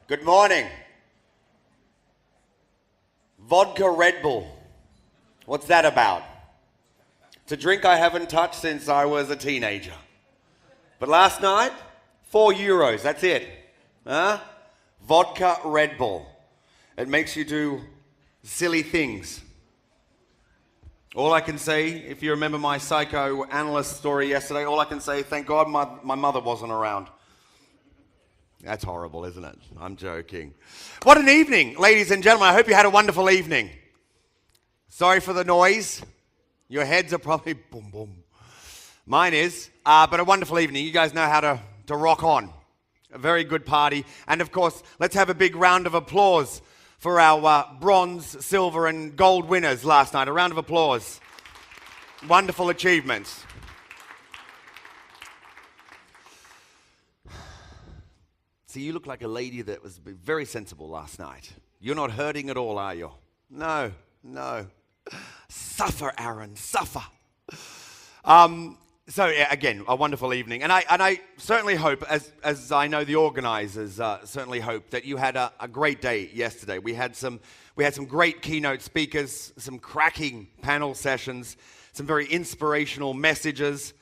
Good morning. Vodka Red Bull. What's that about? It's a drink I haven't touched since I was a teenager. But last night, €4, that's it. Huh? Vodka Red Bull. It makes you do silly things. All I can say, if you remember my psychoanalyst story yesterday, all I can say, thank God my mother wasn't around. That's horrible, isn't it? I'm joking. What an evening, ladies and gentlemen. I hope you had a wonderful evening. Sorry for the noise. Your heads are probably boom, boom. Mine is, but a wonderful evening. You guys know how to rock on. A very good party. And of course, let's have a big round of applause for our bronze, silver, and gold winners last night. A round of applause. Wonderful achievements. See, you look like a lady that was very sensible last night. You're not hurting at all, are you? No. Suffer, Aaron, suffer. So yeah, again, a wonderful evening. And I certainly hope, as I know the organizers certainly hope, that you had a great day yesterday. We had some great keynote speakers, some cracking panel sessions, some very inspirational messages.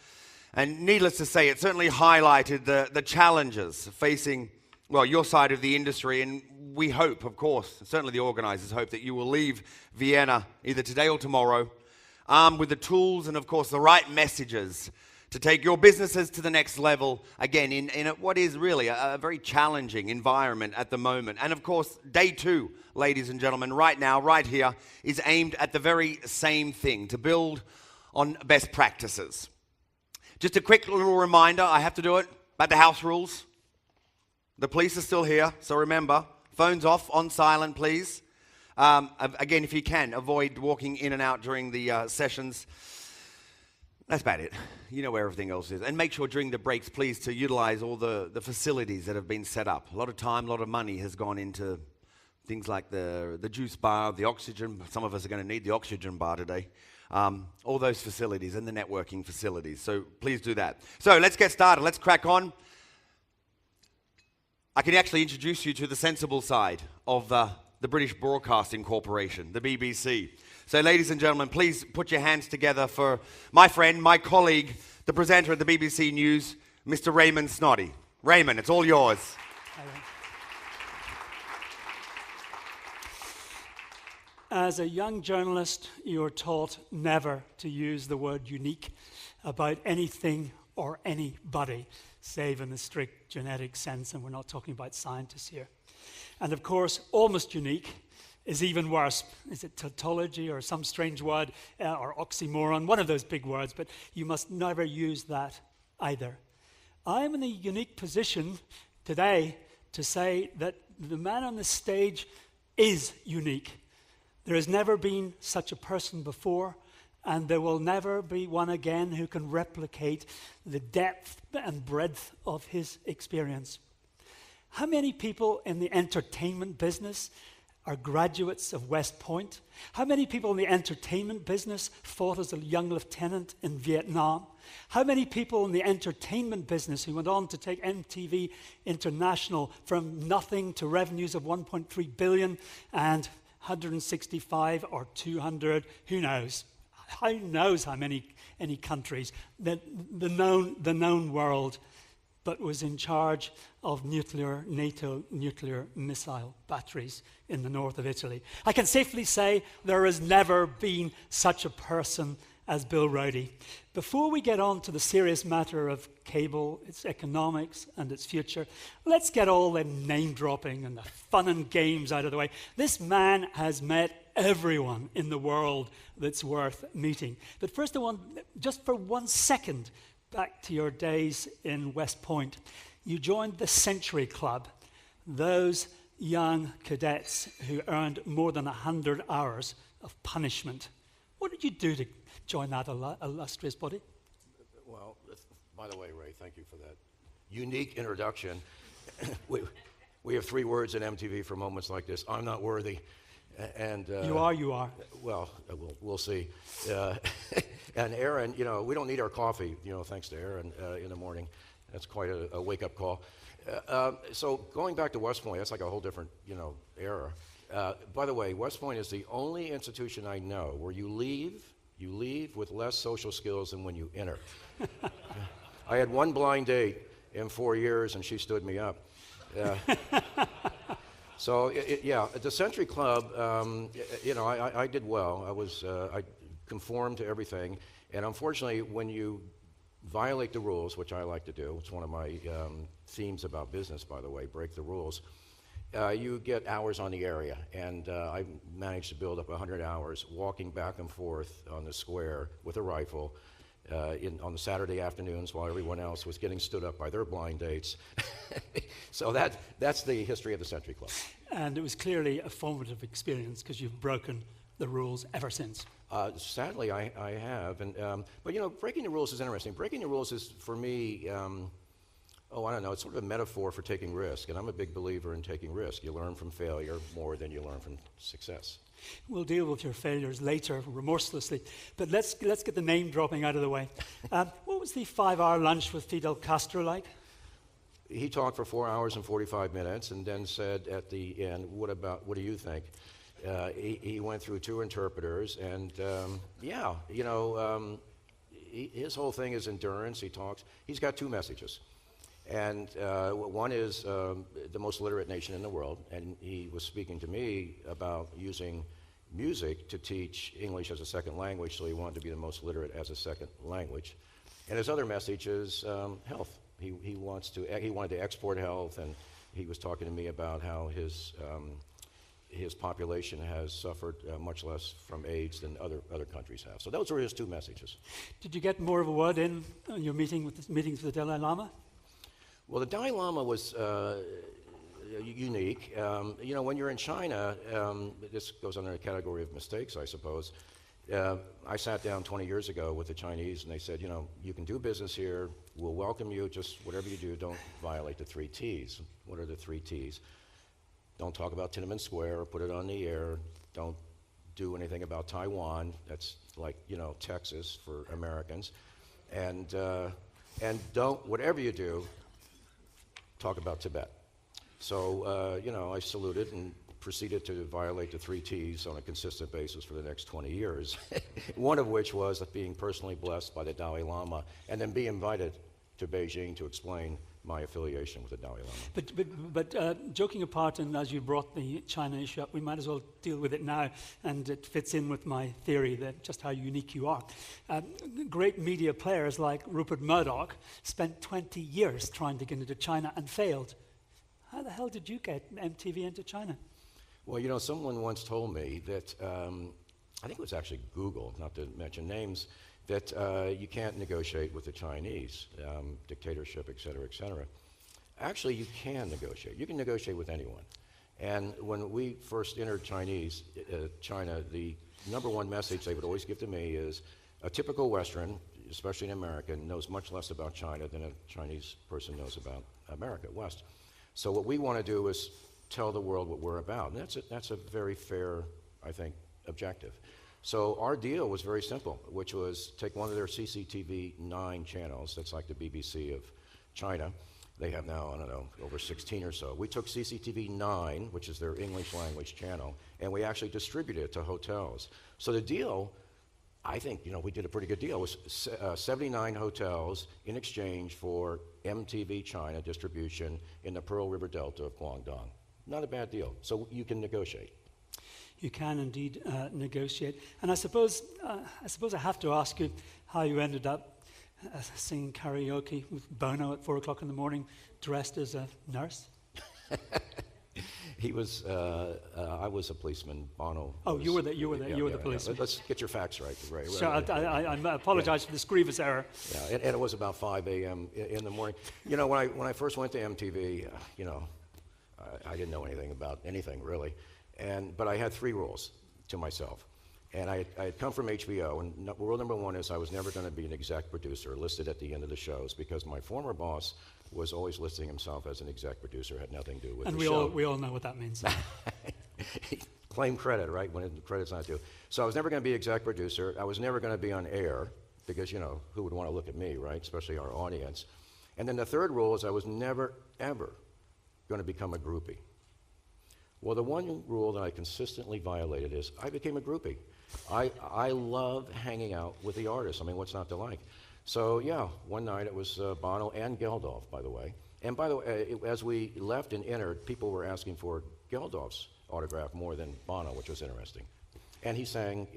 And needless to say, it certainly highlighted the challenges facing, well, your side of the industry. And we hope, of course, certainly the organizers hope, that you will leave Vienna either today or tomorrow armed with the tools and, of course, the right messages to take your businesses to the next level, again, in what is really a very challenging environment at the moment. And, of course, day 2, ladies and gentlemen, right now, right here, is aimed at the very same thing, to build on best practices. Just a quick little reminder, I have to do it, about the house rules. The police are still here, so remember, phones off, on silent, please. Again, if you can, avoid walking in and out during the sessions. That's about it. You know where everything else is. And make sure during the breaks, please, to utilize all the facilities that have been set up. A lot of time, a lot of money has gone into things like the juice bar, the oxygen. Some of us are going to need the oxygen bar today. All those facilities and the networking facilities. So please do that. So let's get started. Let's crack on. I can actually introduce you to the sensible side of the British Broadcasting Corporation, the BBC. So ladies and gentlemen, please put your hands together for my friend, my colleague, the presenter at the BBC News, Mr. Raymond Snoddy. Raymond, it's all yours. As a young journalist, you're taught never to use the word unique about anything or anybody, save in the strict genetic sense, and we're not talking about scientists here. And of course, almost unique is even worse. Is it tautology or some strange word or oxymoron? One of those big words, but you must never use that either. I'm in a unique position today to say that the man on the stage is unique. There has never been such a person before, and there will never be one again who can replicate the depth and breadth of his experience. How many people in the entertainment business are graduates of West Point? How many people in the entertainment business fought as a young lieutenant in Vietnam? How many people in the entertainment business who went on to take MTV International from nothing to revenues of 1.3 billion and 165 or 200, who knows? Who knows how many countries, the known world, but was in charge of NATO nuclear missile batteries in the north of Italy. I can safely say there has never been such a person as Bill Roedy. Before we get on to the serious matter of cable, its economics and its future, let's get all the name dropping and the fun and games out of the way. This man has met everyone in the world that's worth meeting. But first I want, just for 1 second, back to your days in West Point. You joined the Century Club, those young cadets who earned more than 100 hours of punishment. What did you do to join that illustrious body? Well, by the way, Ray, thank you for that unique introduction. We have 3 words in MTV for moments like this. I'm not worthy. And you are. Well, we'll see. And Aaron, we don't need our coffee, thanks to Aaron in the morning. That's quite a wake-up call. So going back to West Point, that's like a whole different, era. By the way, West Point is the only institution I know where you leave with less social skills than when you enter. I had one blind date in 4 years, and she stood me up. So at the Century Club, I did well. I conformed to everything, and unfortunately, when you violate the rules, which I like to do, it's one of my themes about business, by the way, break the rules, you get hours on the area, and I managed to build up 100 hours walking back and forth on the square with a rifle on the Saturday afternoons while everyone else was getting stood up by their blind dates. So that's the history of the Century Club. And it was clearly a formative experience because you've broken the rules ever since. Sadly, I have. But breaking the rules is interesting. Breaking the rules is, for me, I don't know, it's sort of a metaphor for taking risk. And I'm a big believer in taking risk. You learn from failure more than you learn from success. We'll deal with your failures later, remorselessly. But let's get the name dropping out of the way. What was the 5-hour lunch with Fidel Castro like? He talked for 4 hours and 45 minutes and then said at the end, what do you think? He went through 2 interpreters, and his whole thing is endurance. He's got 2 messages. And one is the most literate nation in the world, and he was speaking to me about using music to teach English as a second language, so he wanted to be the most literate as a second language. And his other message is health. He wanted to export health, and he was talking to me about how his population has suffered much less from AIDS than other countries have. So those were his 2 messages. Did you get more of a word in on your meetings with the Dalai Lama? Well, the Dalai Lama was unique. When you're in China, this goes under the category of mistakes, I suppose. I sat down 20 years ago with the Chinese, and they said, you can do business here. We'll welcome you. Just whatever you do, don't violate the 3 T's. What are the 3 T's? Don't talk about Tiananmen Square or put it on the air. Don't do anything about Taiwan. That's like, Texas for Americans. And don't, whatever you do, talk about Tibet. So, I saluted and proceeded to violate the 3 T's on a consistent basis for the next 20 years, one of which was being personally blessed by the Dalai Lama and then be invited to Beijing to explain my affiliation with the Dalai Lama. But joking apart, and as you brought the China issue up, we might as well deal with it now, and it fits in with my theory that just how unique you are. Great media players like Rupert Murdoch spent 20 years trying to get into China and failed. How the hell did you get MTV into China? Well, someone once told me that, I think it was actually Google, not to mention names, that you can't negotiate with the Chinese, dictatorship, et cetera, et cetera. Actually, you can negotiate. You can negotiate with anyone. And when we first entered China, the number one message they would always give to me is a typical Western, especially an American, knows much less about China than a Chinese person knows about America, West. So what we want to do is tell the world what we're about. And that's a very fair, I think, objective. So our deal was very simple, which was take one of their CCTV 9 channels, that's like the BBC of China. They have now, I don't know, over 16 or so. We took CCTV 9, which is their English language channel, and we actually distributed it to hotels. So the deal, I think, we did a pretty good deal. It was 79 hotels in exchange for MTV China distribution in the Pearl River Delta of Guangdong. Not a bad deal. So you can negotiate. You can indeed negotiate. And I suppose I have to ask you how you ended up singing karaoke with Bono at 4 o'clock in the morning, dressed as a nurse. He was. I was a policeman. Bono. Oh, you were the policeman. Yeah. Let's get your facts right, Ray. Sure, I apologize for this grievous error. Yeah, and it was about 5 a.m. in the morning. When I first went to MTV, I didn't know anything about anything really, but I had 3 rules to myself. And I had come from HBO, and rule number 1 is I was never going to be an exec producer listed at the end of the shows because my former boss was always listing himself as an exec producer, had nothing to do with the show. And we all know what that means. Claim credit, right, when the credit's not due. So I was never going to be exec producer. I was never going to be on air because, who would want to look at me, right, especially our audience. And then the third rule is I was never, ever going to become a groupie. Well, the one rule that I consistently violated is I became a groupie. I love hanging out with the artists. I mean, what's not to like? So yeah, one night it was Bono and Geldof, by the way. And by the way, as we left and entered, people were asking for Geldof's autograph more than Bono, which was interesting. And he sang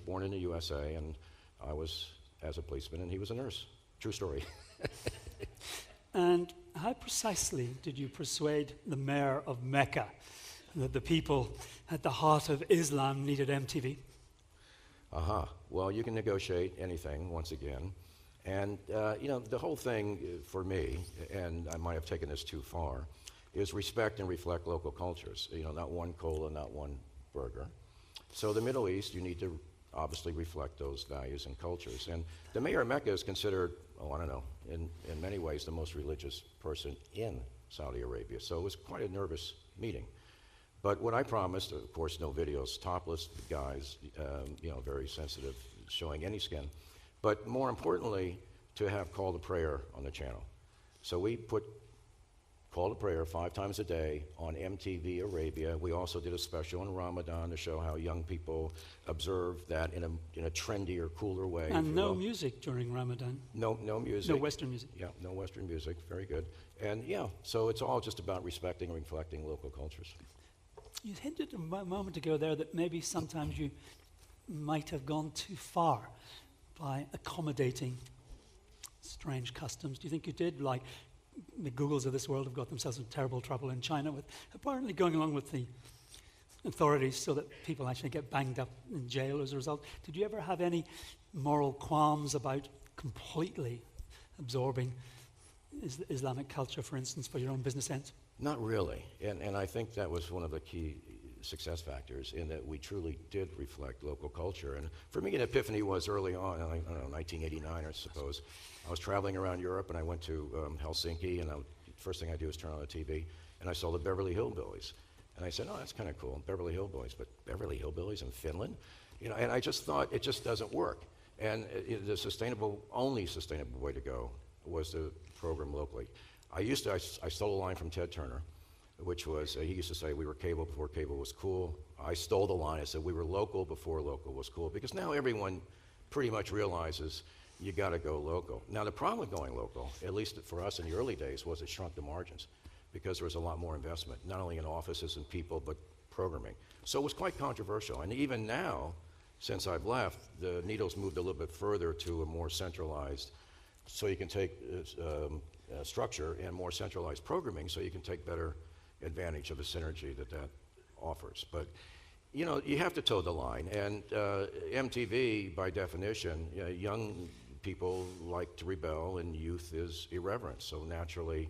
Born in the USA, and I was as a policeman, and he was a nurse. True story. And how precisely did you persuade the mayor of Mecca that the people at the heart of Islam needed MTV? Well, you can negotiate anything, once again. And, the whole thing for me, and I might have taken this too far, is respect and reflect local cultures. Not one cola, not one burger. So the Middle East, you need to obviously reflect those values and cultures. And the mayor of Mecca is considered, in many ways the most religious person in Saudi Arabia. So it was quite a nervous meeting. But what I promised, of course, no videos, topless guys, very sensitive, showing any skin. But more importantly, to have call to prayer on the channel. So we put call to prayer 5 times a day on MTV Arabia. We also did a special in Ramadan to show how young people observe that in a trendier, cooler way. And no music during Ramadan. No music. No Western music. Yeah, no Western music. Very good. And so it's all just about respecting and reflecting local cultures. You hinted a moment ago there that maybe sometimes you might have gone too far by accommodating strange customs. Do you think you did? Like the Googles of this world have got themselves in terrible trouble in China with apparently going along with the authorities so that people actually get banged up in jail as a result. Did you ever have any moral qualms about completely absorbing Islamic culture, for instance, for your own business ends? Not really, and I think that was one of the key success factors in that we truly did reflect local culture. And for me, an epiphany was early on, I don't know, 1989, I suppose. I was traveling around Europe, and I went to Helsinki, and first thing I do is turn on the TV, and I saw the Beverly Hillbillies. And I said, oh, that's kind of cool, Beverly Hillbillies, but Beverly Hillbillies in Finland? And I just thought it just doesn't work. And the only sustainable way to go was to program locally. I stole a line from Ted Turner, which was, he used to say, we were cable before cable was cool. I stole the line. I said, we were local before local was cool, because now everyone pretty much realizes you got to go local. Now, the problem with going local, at least for us in the early days, was it shrunk the margins, because there was a lot more investment, not only in offices and people, but programming. So it was quite controversial. And even now, since I've left, the needle's moved a little bit further to a more centralized, so you can take structure and more centralized programming, so you can take better advantage of the synergy that offers. But you have to toe the line, and MTV, by definition, young people like to rebel, and youth is irreverent. So naturally,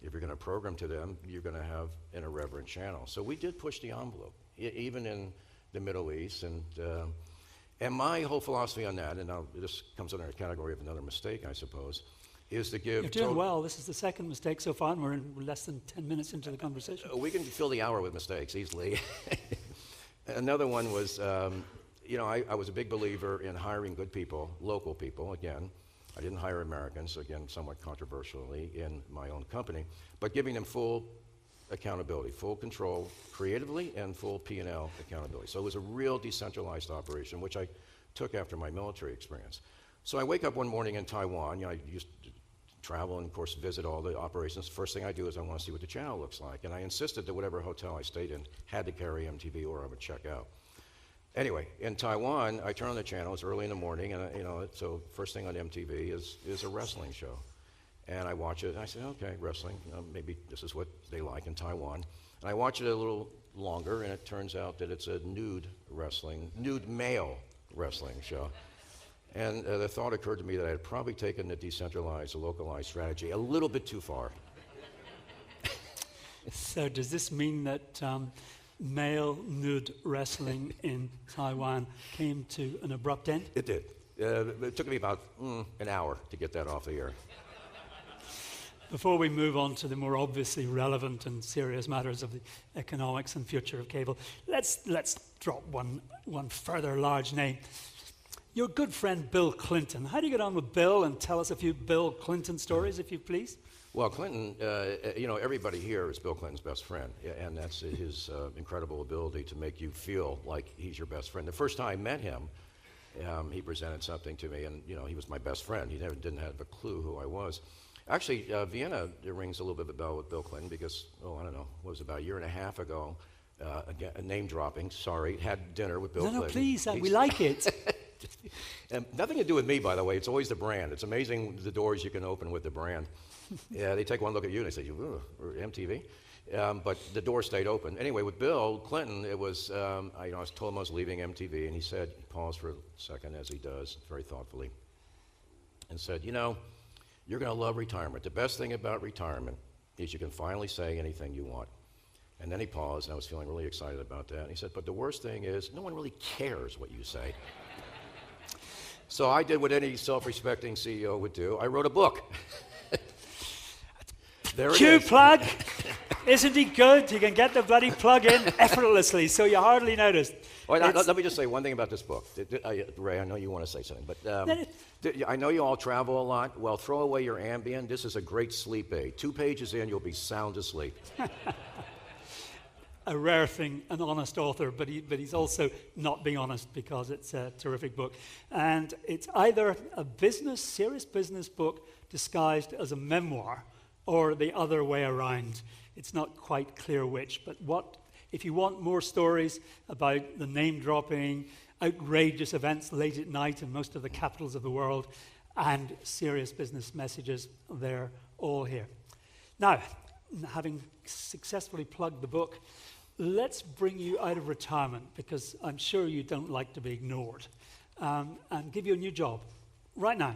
if you're going to program to them, you're going to have an irreverent channel. So we did push the envelope, even in the Middle East, and my whole philosophy on that, and this comes under a category of another mistake, I suppose, is to give... You're doing well. This is the second mistake so far, and we're in less than 10 minutes into the conversation. We can fill the hour with mistakes easily. Another one was, I was a big believer in hiring good people, local people, again. I didn't hire Americans, again, somewhat controversially in my own company, but giving them full accountability, full control creatively, and full P&L accountability. So it was a real decentralized operation, which I took after my military experience. So I wake up one morning in Taiwan. I used to travel and, of course, visit all the operations. First thing I do is I want to see what the channel looks like. And I insisted that whatever hotel I stayed in had to carry MTV, or I would check out. Anyway, in Taiwan, I turn on the channel. It's early in the morning, and so first thing on MTV is a wrestling show. And I watch it, and I say, okay, wrestling, maybe this is what they like in Taiwan. And I watch it a little longer, and it turns out that it's a nude male wrestling show. And the thought occurred to me that I had probably taken the decentralized, localized strategy a little bit too far. So does this mean that male nude wrestling in Taiwan came to an abrupt end? It did. It took me about an hour to get that off the air. Before we move on to the more obviously relevant and serious matters of the economics and future of cable, let's drop one further large name. Your good friend Bill Clinton. How do you get on with Bill? And tell us a few Bill Clinton stories, if you please. Well, Clinton, everybody here is Bill Clinton's best friend, and that's his incredible ability to make you feel like he's your best friend. The first time I met him, he presented something to me, and he was my best friend. He didn't have a clue who I was. Actually, Vienna rings a little bit of a bell with Bill Clinton because, I don't know, it was about a year and a half ago, again, name dropping, sorry, had dinner with Bill Clinton. No, please, we like it. Nothing to do with me, by the way. It's always the brand. It's amazing the doors you can open with the brand. Yeah, they take one look at you and they say, or MTV. But the door stayed open. Anyway, with Bill Clinton, it was, I told him I was leaving MTV, and he paused for a second, as he does, very thoughtfully, and said, you're going to love retirement. The best thing about retirement is you can finally say anything you want. And then he paused, and I was feeling really excited about that. And he said, but the worst thing is no one really cares what you say. So I did what any self-respecting CEO would do. I wrote a book. There it Cue is. plug. Isn't he good? You can get the bloody plug in effortlessly, so you hardly noticed. Well, let me just say one thing about this book. Ray, I know you want to say something, but I know you all travel a lot. Well, throw away your Ambien. This is a great sleep aid. 2 pages in, you'll be sound asleep. A rare thing, an honest author, but he's also not being honest because it's a terrific book. And it's either a serious business book disguised as a memoir, or the other way around. It's not quite clear which, but if you want more stories about the name-dropping, outrageous events late at night in most of the capitals of the world, and serious business messages, they're all here. Now, having successfully plugged the book, let's bring you out of retirement, because I'm sure you don't like to be ignored, and give you a new job. Right now,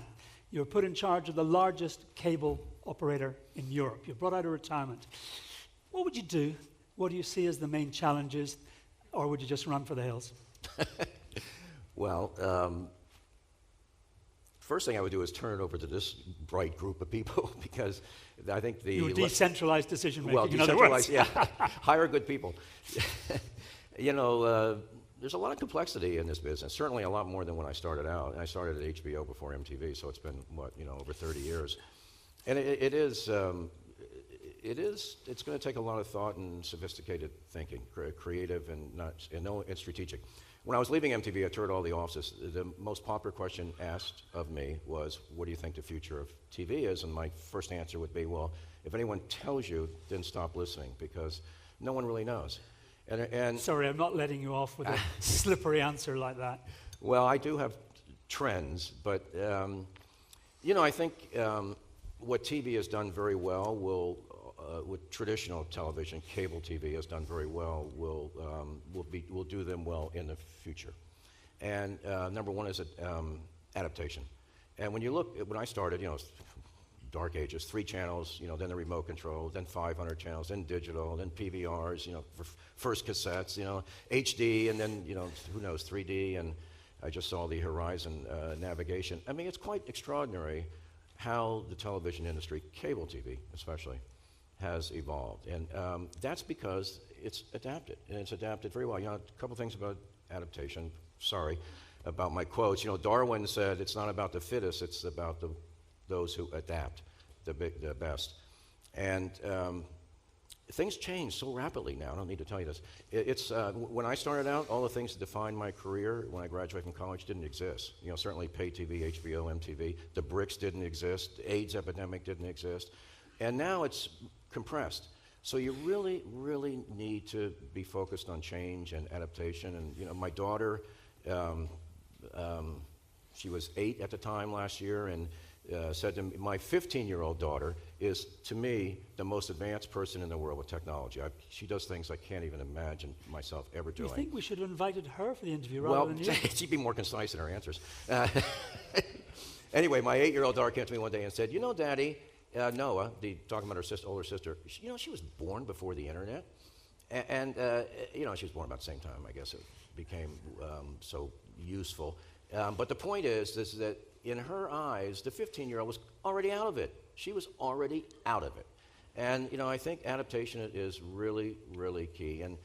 you're put in charge of the largest cable operator in Europe. You're brought out of retirement. What would you do? What do you see as the main challenges? Or would you just run for the hills? Well, first thing I would do is turn it over to this bright group of people because I think Your decentralized decision-making, well, in other words. yeah. Hire good people. There's a lot of complexity in this business, certainly a lot more than when I started out. And I started at HBO before MTV, so it's been, over 30 years. And it's going to take a lot of thought and sophisticated thinking, creative and strategic. When I was leaving MTV, I toured all the offices. The most popular question asked of me was, what do you think the future of TV is? And my first answer would be, well, if anyone tells you, then stop listening, because no one really knows. And Sorry, I'm not letting you off with a slippery answer like that. Well, I do have trends, but I think what TV has done very well what traditional television, cable TV has done very well, will do them well in the future. And number one is adaptation. And when I started, dark ages, 3 channels, then the remote control, then 500 channels, then digital, then PVRs, first cassettes, HD, and then, who knows, 3D, and I just saw the Horizon navigation. I mean, it's quite extraordinary how the television industry, cable TV especially, has evolved. And that's because it's adapted, and it's adapted very well. A couple things about adaptation. Sorry about my quotes. Darwin said it's not about the fittest, it's about those who adapt the best. And things change so rapidly now. I don't need to tell you this. When I started out, all the things that defined my career when I graduated from college didn't exist. certainly pay TV, HBO, MTV. The BRICS didn't exist. The AIDS epidemic didn't exist. And now it's compressed. So you really, really need to be focused on change and adaptation. And my daughter, she was 8 at the time last year, and said to me, my 15-year-old daughter is, to me, the most advanced person in the world with technology. She does things I can't even imagine myself ever doing. Do you think we should have invited her for the interview rather than you? Well, she'd be more concise in her answers. Anyway, my 8-year-old daughter came to me one day and said, Daddy, Noah, talking about her older sister, she was born before the internet. And she was born about the same time, I guess it became so useful. But the point is that in her eyes, the 15-year-old was already out of it. She was already out of it. And, I think adaptation is really, really key. And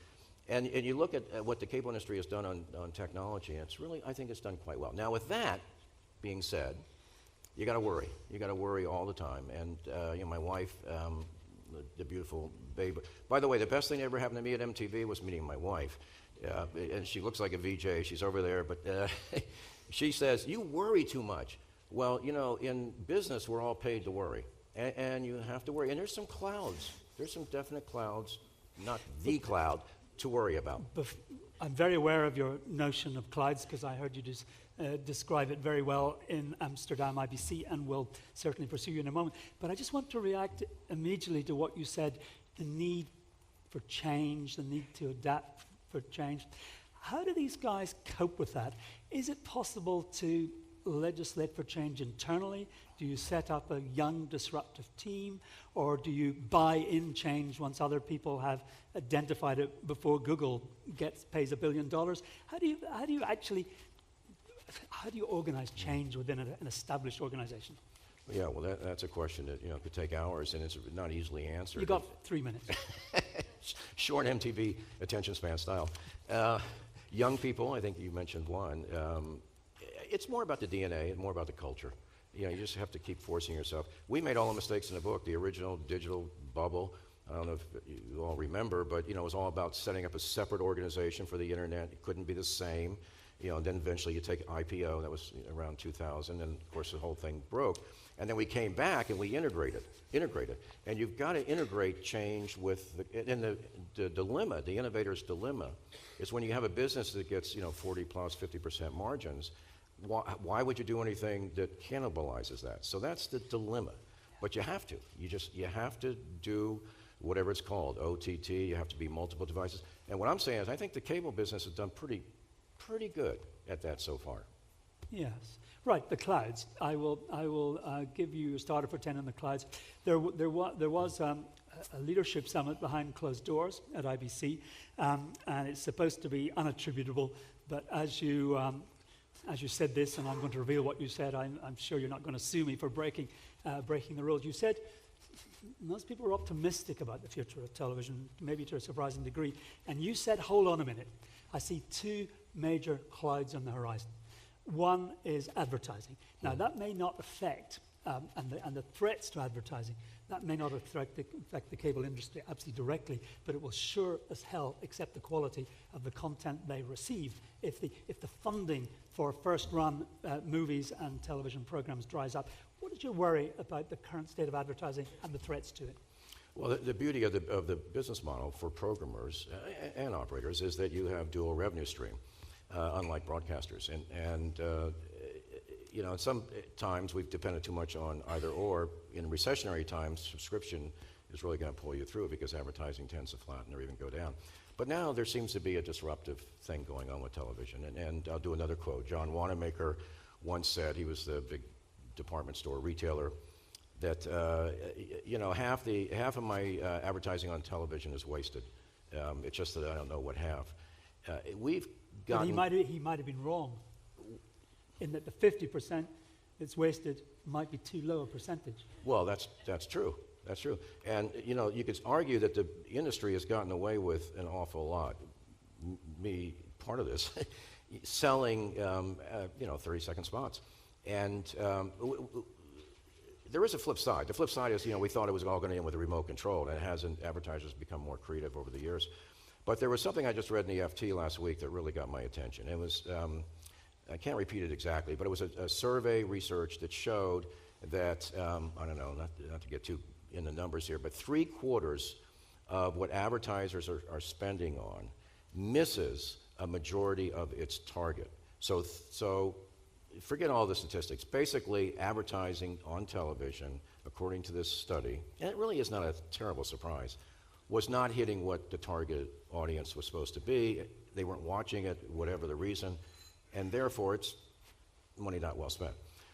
And you look at what the cable industry has done on technology, and it's really, I think it's done quite well. Now, with that being said, you got to worry. You got to worry all the time. And my wife, the beautiful babe. By the way, the best thing that ever happened to me at MTV was meeting my wife. And she looks like a VJ. She's over there, but she says, "You worry too much." Well, in business, we're all paid to worry, and you have to worry. And there's some clouds. There's some definite clouds, not the cloud, to worry about. I'm very aware of your notion of clouds because I heard you describe it very well in Amsterdam IBC, and will certainly pursue you in a moment. But I just want to react immediately to what you said, the need for change, the need to adapt for change. How do these guys cope with that? Is it possible to legislate for change internally? Do you set up a young, disruptive team? Or do you buy in change once other people have identified it before Google pays $1 billion? How do you organize change within an established organization? Yeah, well, that's a question that could take hours, and it's not easily answered. You got 3 minutes. Short MTV attention span style. Young people, I think you mentioned one. It's more about the DNA and more about the culture. You just have to keep forcing yourself. We made all the mistakes in the book, the original digital bubble. I don't know if you all remember, but it was all about setting up a separate organization for the internet. It couldn't be the same. And then eventually you take IPO, that was around 2000, and of course the whole thing broke. And then we came back and we integrated. And you've got to integrate change with, the dilemma, the innovator's dilemma, is when you have a business that gets 40 plus 50% margins, why would you do anything that cannibalizes that? So that's the dilemma. But you have to. You have to do whatever it's called, OTT, you have to be multiple devices. And what I'm saying is I think the cable business has done pretty good at that so far. Yes. Right, the clouds. I will give you a starter for 10 on the clouds. There was a leadership summit behind closed doors at IBC, and it's supposed to be unattributable, but as you said this, and I'm going to reveal what you said, I'm sure you're not going to sue me for breaking the rules. You said most people are optimistic about the future of television, maybe to a surprising degree, and you said, hold on a minute, I see two major clouds on the horizon. One is advertising. Now, that may not affect, and the threats to advertising, that may not affect the cable industry absolutely directly, but it will sure as hell accept the quality of the content they receive. If the funding for first-run movies and television programs dries up, what is your worry about the current state of advertising and the threats to it? Well, the beauty of the business model for programmers and operators is that you have dual revenue stream, unlike broadcasters. And sometimes we've depended too much on either or. In recessionary times, subscription is really going to pull you through because advertising tends to flatten or even go down. But now there seems to be a disruptive thing going on with television. And I'll do another quote. John Wanamaker once said, he was the big department store retailer, that half of my advertising on television is wasted. It's just that I don't know what half. We've gotten. But he might have been wrong in that the 50% that's wasted might be too low a percentage. Well, that's true. That's true. And you could argue that the industry has gotten away with an awful lot. Me, part of this, selling 30-second spots, and. There is a flip side. The flip side is, we thought it was all going to end with a remote control, and it hasn't. Advertisers become more creative over the years. But there was something I just read in the FT last week that really got my attention. It was, I can't repeat it exactly, but it was a survey research that showed that, I don't know, not to get too in the numbers here, but 3/4 of what advertisers are spending on misses a majority of its target. So forget all the statistics. Basically, advertising on television, according to this study, and it really is not a terrible surprise, was not hitting what the target audience was supposed to be. They weren't watching it, whatever the reason, and therefore it's money not well spent.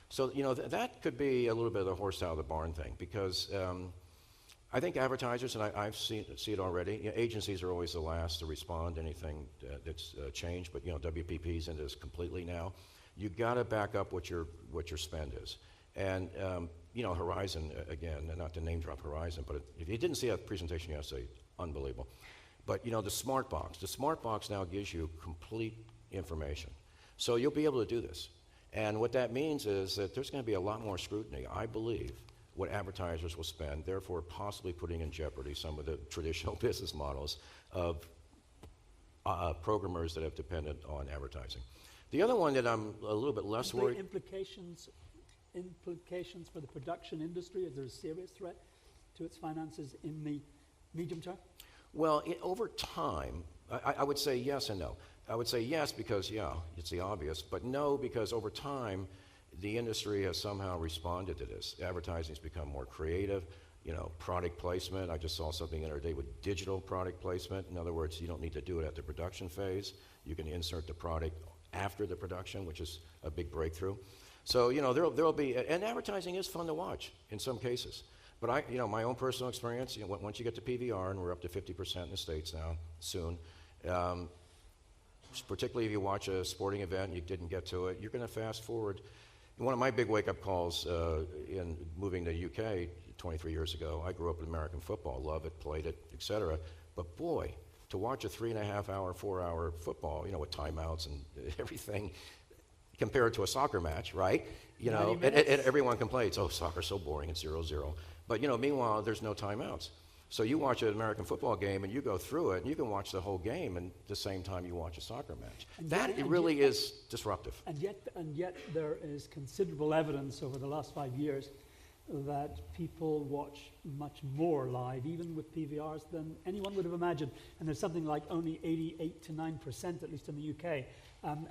So, that could be a little bit of the horse out of the barn thing, because I think advertisers, and I see it already, agencies are always the last to respond to anything that's changed, but WPP's into this completely now. You got to back up what your spend is, and Horizon again. Not to name drop Horizon, but if you didn't see that presentation yesterday, unbelievable. But the smart box now gives you complete information. So you'll be able to do this. And what that means is that there's going to be a lot more scrutiny, I believe, what advertisers will spend, therefore possibly putting in jeopardy some of the traditional business models of programmers that have depended on advertising. The other one that I'm a little bit less worried... Implications for the production industry? Is there a serious threat to its finances in the medium term? Well, over time, I would say yes and no. I would say yes because, it's the obvious, but no because over time, the industry has somehow responded to this. Advertising's become more creative, product placement. I just saw something the other day with digital product placement. In other words, you don't need to do it at the production phase. You can insert the product after the production, which is a big breakthrough. So, there'll be, and advertising is fun to watch in some cases. But my own personal experience, once you get to PVR, and we're up to 50% in the States now, soon, particularly if you watch a sporting event and you didn't get to it, you're going to fast forward. And one of my big wake-up calls in moving to the UK 23 years ago, I grew up with American football, love it, played it, etc. But boy, to watch a 3.5-hour, 4-hour football, with timeouts and everything, compared to a soccer match, right? And everyone complains, oh, soccer's so boring, it's 0-0. But meanwhile, there's no timeouts. So you watch an American football game and you go through it and you can watch the whole game and the same time you watch a soccer match. It really is disruptive. And yet there is considerable evidence over the last 5 years that people watch much more live, even with PVRs, than anyone would have imagined. And there's something like only 88 to 9%, at least in the UK,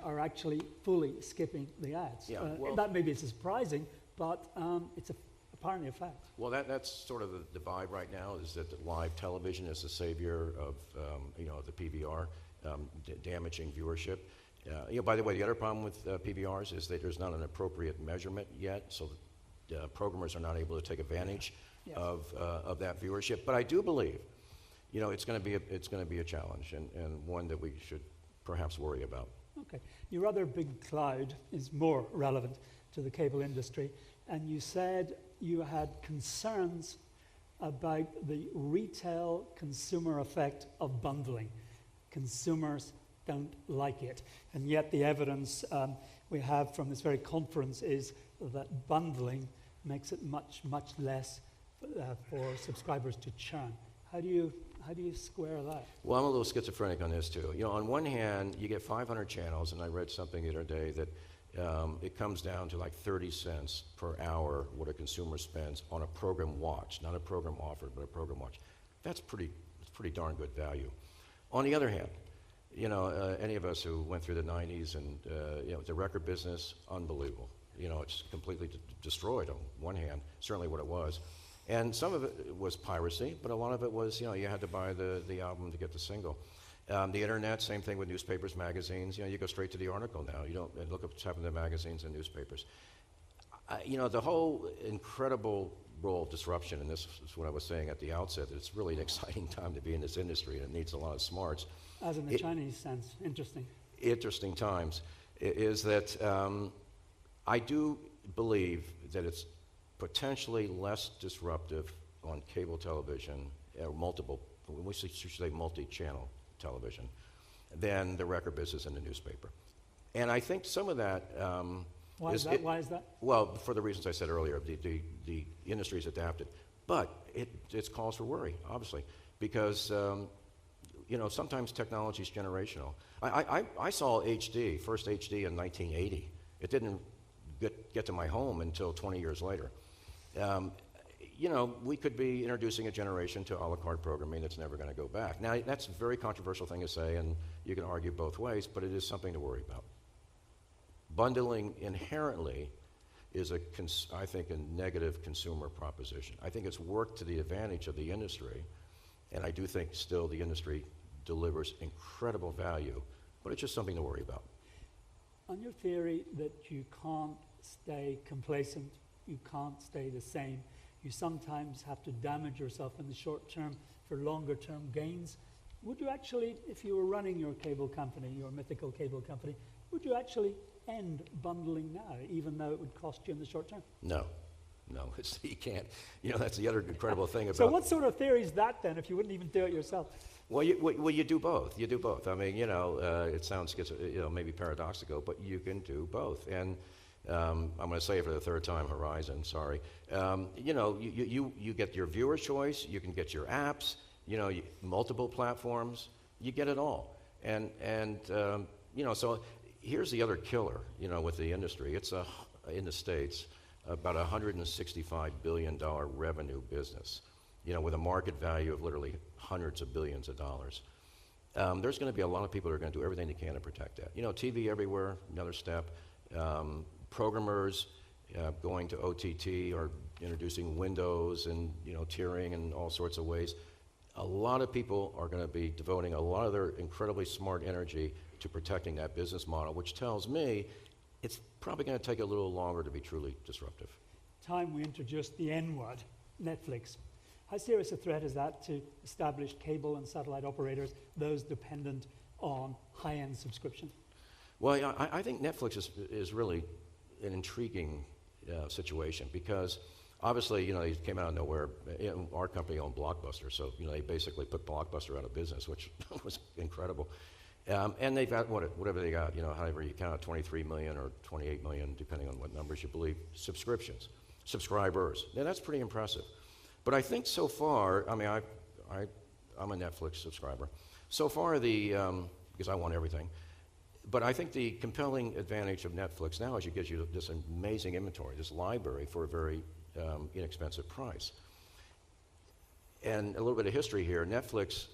are actually fully skipping the ads. Yeah, that maybe is surprising, but it's apparently a fact. Well, that's sort of the vibe right now, is that live television is the savior of the PVR, damaging viewership. By the way, the other problem with PVRs is that there's not an appropriate measurement yet, so programmers are not able to take advantage of that viewership. But I do believe, it's going to be a challenge and one that we should perhaps worry about. Okay. Your other big cloud is more relevant to the cable industry, and you said you had concerns about the retail consumer effect of bundling. Consumers don't like it, and yet the evidence we have from this very conference is that bundling makes it much, much less for subscribers to churn. How do you square that? Well, I'm a little schizophrenic on this too. On one hand, you get 500 channels, and I read something the other day that it comes down to like 30 cents per hour what a consumer spends on a program watched, not a program offered, but a program watched. It's pretty darn good value. On the other hand, any of us who went through the 90s and the record business, unbelievable. It's completely destroyed on one hand, certainly what it was. And some of it was piracy, but a lot of it was, you had to buy the album to get the single. The internet, same thing with newspapers, magazines. You go straight to the article now. You don't look up what's happened to magazines and newspapers. The whole incredible role of disruption, and this is what I was saying at the outset, that it's really an exciting time to be in this industry, and it needs a lot of smarts. As in the Chinese sense, interesting. Interesting times, is that I do believe that it's potentially less disruptive on cable television, we should say multi-channel television, than the record business and the newspaper. And I think some of that... Why is that? Well, for the reasons I said earlier, the industry's adapted. But it's cause for worry, obviously, because sometimes technology is generational. I saw first HD in 1980. It didn't get to my home until 20 years later. We could be introducing a generation to a la carte programming that's never going to go back. Now, that's a very controversial thing to say, and you can argue both ways, but it is something to worry about. Bundling inherently is, I think, a negative consumer proposition. I think it's worked to the advantage of the industry, and I do think still the industry delivers incredible value, but it's just something to worry about. On your theory that you can't stay complacent, you can't stay the same, you sometimes have to damage yourself in the short term for longer term gains, would you actually, if you were running your cable company, your mythical cable company, would you actually end bundling now, even though it would cost you in the short term? No, you can't. That's the other incredible thing about... So what sort of theory is that then, if you wouldn't even do it yourself? Well, you do both. You do both. I mean, it sounds maybe paradoxical, but you can do both. And I'm going to say it for the third time, Horizon. Sorry. You get your viewer choice. You can get your apps. Multiple platforms. You get it all. And so here's the other killer. With the industry, it's in the States about a $165 billion revenue business. With a market value of literally hundreds of billions of dollars. There's going to be a lot of people who are going to do everything they can to protect that. TV everywhere, another step. Programmers going to OTT or introducing windows and tiering and all sorts of ways. A lot of people are going to be devoting a lot of their incredibly smart energy to protecting that business model, which tells me it's probably going to take a little longer to be truly disruptive. Time we introduced the N-word, Netflix. How serious a threat is that to established cable and satellite operators, those dependent on high-end subscription? Well, I think Netflix is really an intriguing situation because obviously, they came out of nowhere. Our company owned Blockbuster, so they basically put Blockbuster out of business, which was incredible. And they've got whatever they got, however you count it, 23 million or 28 million, depending on what numbers you believe, subscribers. Now, that's pretty impressive. But I think so far, I mean, I'm a Netflix subscriber. So far, because I want everything, but I think the compelling advantage of Netflix now is it gives you this amazing inventory, this library for a very inexpensive price. And a little bit of history here, Netflix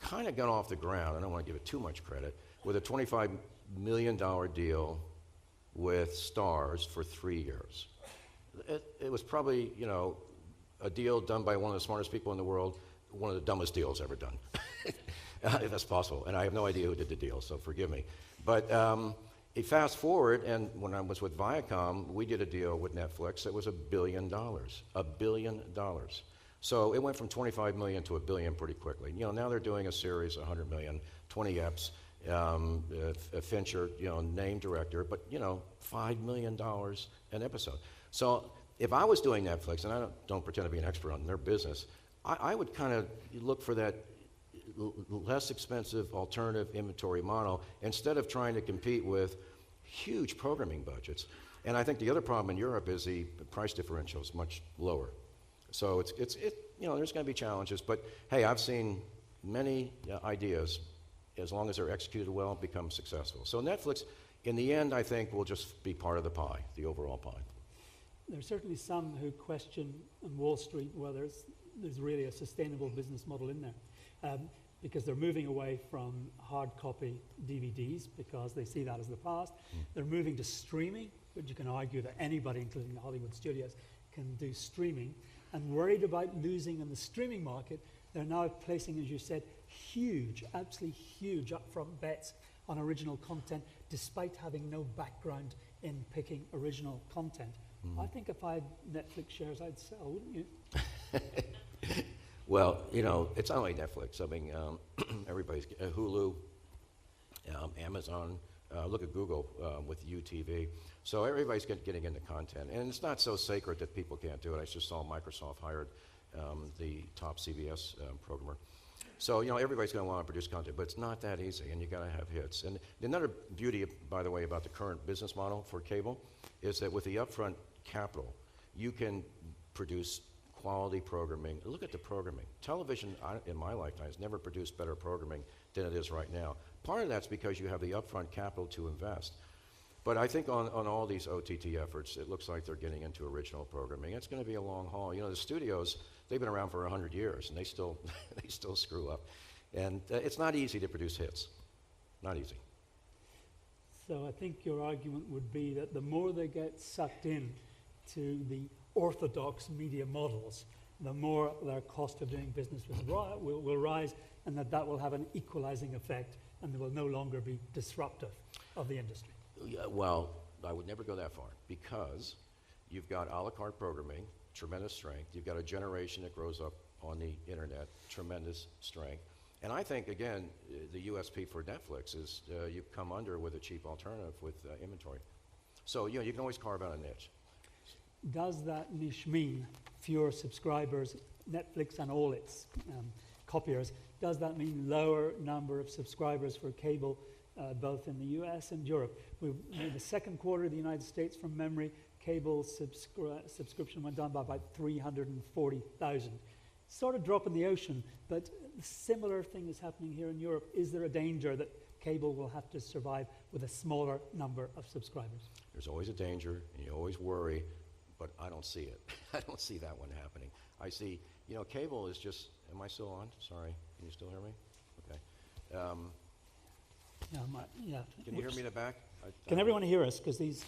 kind of got off the ground, I don't want to give it too much credit, with a $25 million deal with Starz for 3 years. It was probably, a deal done by one of the smartest people in the world, one of the dumbest deals ever done, if that's possible. And I have no idea who did the deal, so forgive me. But fast forward, and when I was with Viacom, we did a deal with Netflix that was $1 billion. $1 billion. So it went from 25 million to $1 billion pretty quickly. Now they're doing a series, 100 million, 20 eps, Fincher, named director, but $5 million an episode. So if I was doing Netflix, and I don't pretend to be an expert on their business, I would kind of look for that less expensive alternative inventory model instead of trying to compete with huge programming budgets. And I think the other problem in Europe is the price differential is much lower. So there's going to be challenges, but hey, I've seen many ideas, as long as they're executed well, become successful. So Netflix, in the end, I think will just be part of the pie, the overall pie. There are certainly some who question on Wall Street whether there's really a sustainable business model in there. Because they're moving away from hard copy DVDs because they see that as the past. They're moving to streaming, but you can argue that anybody, including the Hollywood studios, can do streaming. And worried about losing in the streaming market, they're now placing, as you said, huge, absolutely huge upfront bets on original content, despite having no background in picking original content. I think if I had Netflix shares, I'd sell, wouldn't you? Well, it's not only Netflix. I mean, everybody's Hulu, Amazon. Look at Google with UTV. So everybody's getting into content, and it's not so sacred that people can't do it. I just saw Microsoft hired the top CBS programmer. So everybody's going to want to produce content, but it's not that easy, and you got to have hits. And another beauty, by the way, about the current business model for cable is that with the upfront capital, you can produce quality programming. Look at the programming. Television, in my lifetime, has never produced better programming than it is right now. Part of that's because you have the upfront capital to invest. But I think on all these OTT efforts, it looks like they're getting into original programming. It's going to be a long haul. The studios, they've been around for 100 years, and they still screw up. And it's not easy to produce hits. Not easy. So I think your argument would be that the more they get sucked in to the orthodox media models, the more their cost of doing business will rise, and that will have an equalizing effect, and they will no longer be disruptive of the industry. Yeah, well, I would never go that far, because you've got a la carte programming, tremendous strength. You've got a generation that grows up on the internet, tremendous strength. And I think, again, the USP for Netflix is you come under with a cheap alternative with inventory. So you can always carve out a niche. Does that niche mean fewer subscribers, Netflix and all its copiers. Does that mean lower number of subscribers for cable, both in the US and Europe? In the second quarter of the United States, from memory, cable subscription went down by about 340,000. Sort of drop in the ocean, but a similar thing is happening here in Europe. Is there a danger that cable will have to survive with a smaller number of subscribers? There's always a danger, and you always worry, but I don't see it. I don't see that one happening. I see, cable is just, am I still on? Sorry, can you still hear me? Okay. Yeah. Can you hear me in the back? Can everyone hear us? Because these...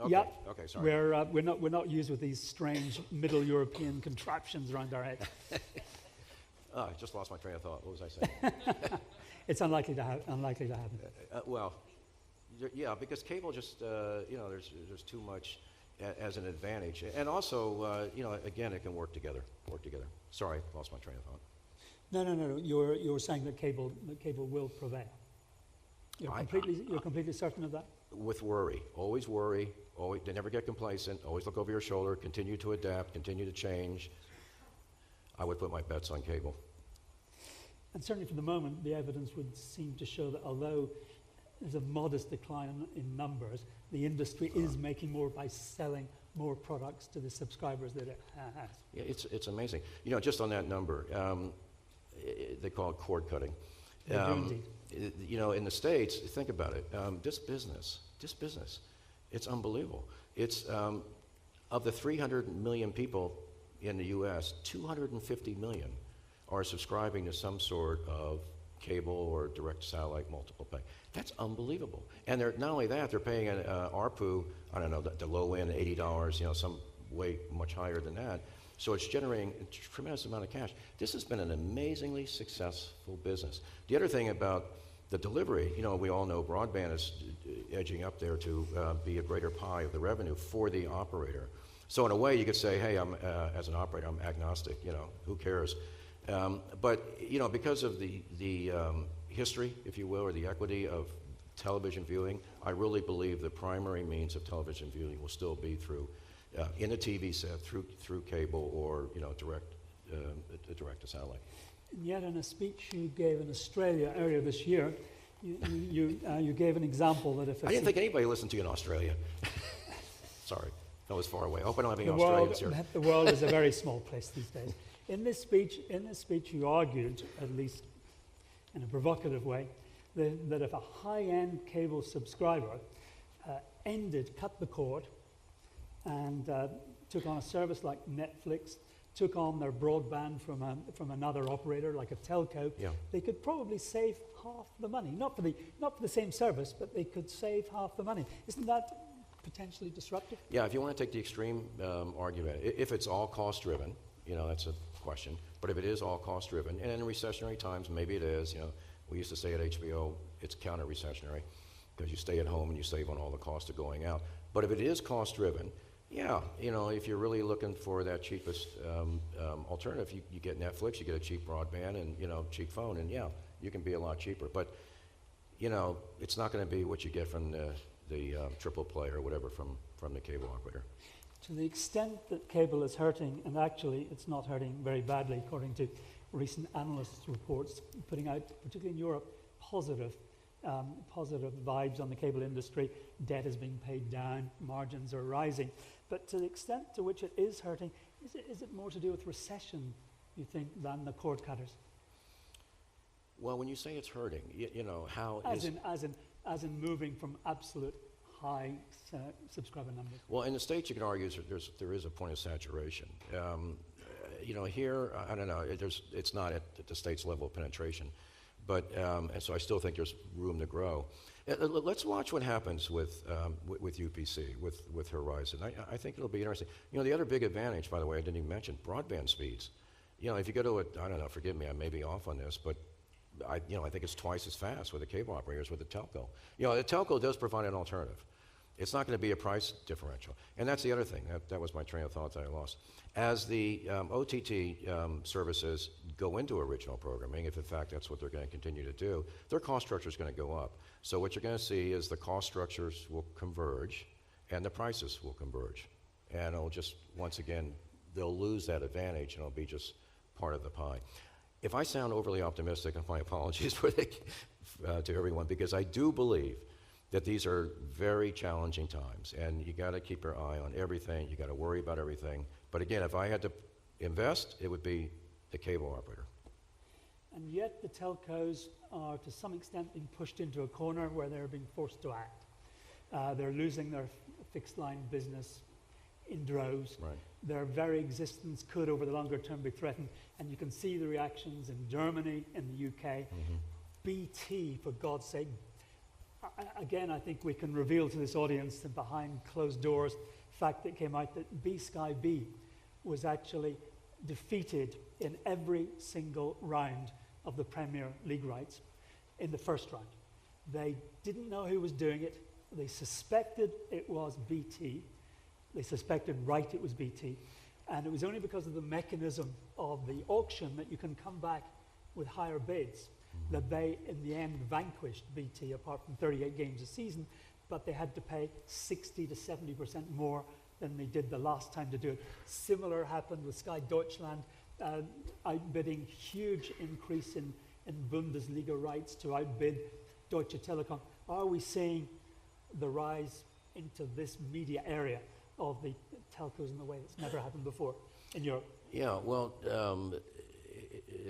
Okay. Yeah, Okay, sorry. we're not used with these strange Middle European contraptions around our head. I just lost my train of thought. What was I saying? It's unlikely to happen. Yeah, because cable just, there's too much as an advantage, and also, again, it can work together. Sorry, lost my train of thought. No. You're saying that cable will prevail. You're completely certain of that? With worry, always they never get complacent, always look over your shoulder, continue to adapt, continue to change. I would put my bets on cable. And certainly for the moment, the evidence would seem to show that although there's a modest decline in numbers, the industry is making more by selling more products to the subscribers that it has. Yeah, it's amazing. Just on that number, they call it cord cutting. They do indeed. In the States, think about it. This business, it's unbelievable. It's of the 300 million people in the U.S., 250 million are subscribing to some sort of cable or direct satellite multiple pay. That's unbelievable. And not only that, they're paying an ARPU, I don't know, the low end, $80, some way much higher than that. So it's generating a tremendous amount of cash. This has been an amazingly successful business. The other thing about the delivery, we all know broadband is edging up there to be a greater pie of the revenue for the operator. So in a way, you could say, hey, I'm as an operator, I'm agnostic. Who cares? But because of the history, if you will, or the equity of television viewing, I really believe the primary means of television viewing will still be through in a TV set, through cable, or direct to satellite. And yet, in a speech you gave in Australia earlier this year, you gave an example that if I didn't think anybody listened to you in Australia. Sorry, that was far away. I hope I don't have any Australians here. The world is a very small place these days. In this speech, you argued, at least in a provocative way, that if a high-end cable subscriber cut the cord, and took on a service like Netflix, took on their broadband from another operator like a telco, they could probably save half the money. Not for the same service, but they could save half the money. Isn't that potentially disruptive? Yeah, if you want to take the extreme argument, if it's all cost-driven, that's a question. But if it is all cost-driven, and in recessionary times, maybe it is. We used to say at HBO, it's counter-recessionary because you stay at home and you save on all the cost of going out. But if it is cost-driven, if you're really looking for that cheapest alternative, you get Netflix, you get a cheap broadband, and cheap phone, and you can be a lot cheaper. But it's not going to be what you get from the triple play or whatever from the cable operator. To the extent that cable is hurting, and actually it's not hurting very badly, according to recent analysts' reports, putting out, particularly in Europe, positive vibes on the cable industry. Debt is being paid down, margins are rising. But to the extent to which it is hurting, is it more to do with recession, you think, than the cord cutters? Well, when you say it's hurting, how as in moving from absolute high subscriber numbers. Well, in the States, you can argue there is a point of saturation. Here, I don't know. It's not at the States' level of penetration, but and so I still think there's room to grow. Let's watch what happens with UPC, with Horizon. I think it'll be interesting. The other big advantage, by the way, I didn't even mention, broadband speeds. If you go to I don't know, forgive me, I may be off on this, but I think it's twice as fast with the cable operators with the telco. The telco does provide an alternative. It's not going to be a price differential. And that's the other thing. That was my train of thought that I lost. As the OTT services go into original programming, if in fact that's what they're going to continue to do, their cost structure is going to go up. So what you're going to see is the cost structures will converge and the prices will converge. And it'll just, once again, they'll lose that advantage and it'll be just part of the pie. If I sound overly optimistic, my apologies to everyone, because I do believe that these are very challenging times, and you got to keep your eye on everything. You got to worry about everything. But again, if I had to invest, it would be the cable operator. And yet the telcos are to some extent being pushed into a corner where they're being forced to act. They're losing their fixed line business in droves. Right. Their very existence could over the longer term be threatened. And you can see the reactions in Germany, in the UK. BT, for God's sake. Again, I think we can reveal to this audience that behind closed doors, the fact that came out that Sky B was actually defeated in every single round of the Premier League rights in the first round. They didn't know who was doing it. They suspected it was BT. They suspected it was BT. And it was only because of the mechanism of the auction that you can come back with higher bids that they, in the end, vanquished BT, apart from 38 games a season, but they had to pay 60 to 70% more than they did the last time to do it. Similar happened with Sky Deutschland, outbidding, huge increase in Bundesliga rights to outbid Deutsche Telekom. Are we seeing the rise into this media area of the telcos in a way that's never happened before in Europe? Yeah, well,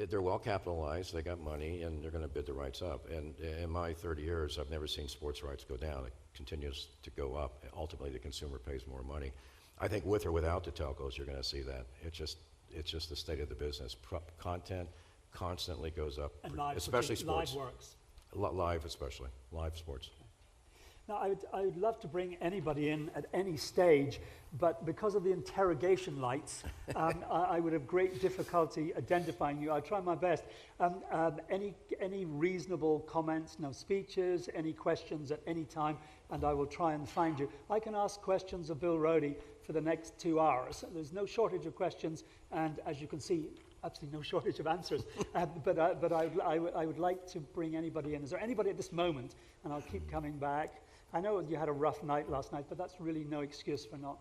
they're well capitalized, they got money, and they're going to bid the rights up. And in my 30 years, I've never seen sports rights go down. It continues to go up. Ultimately, the consumer pays more money. I think with or without the telcos, you're going to see that. It's just the state of the business. Content constantly goes up, And live, especially sports. Live works. Live especially, live sports. Now, I would love to bring anybody in at any stage, but because of the interrogation lights, I would have great difficulty identifying you. I'll try my best. Any reasonable comments, no speeches, any questions at any time, and I will try and find you. I can ask questions of Bill Roedy for the next 2 hours. There's no shortage of questions, and as you can see, absolutely no shortage of answers. But I would like to bring anybody in. Is there anybody at this moment? And I'll keep coming back. I know you had a rough night last night, but that's really no excuse for not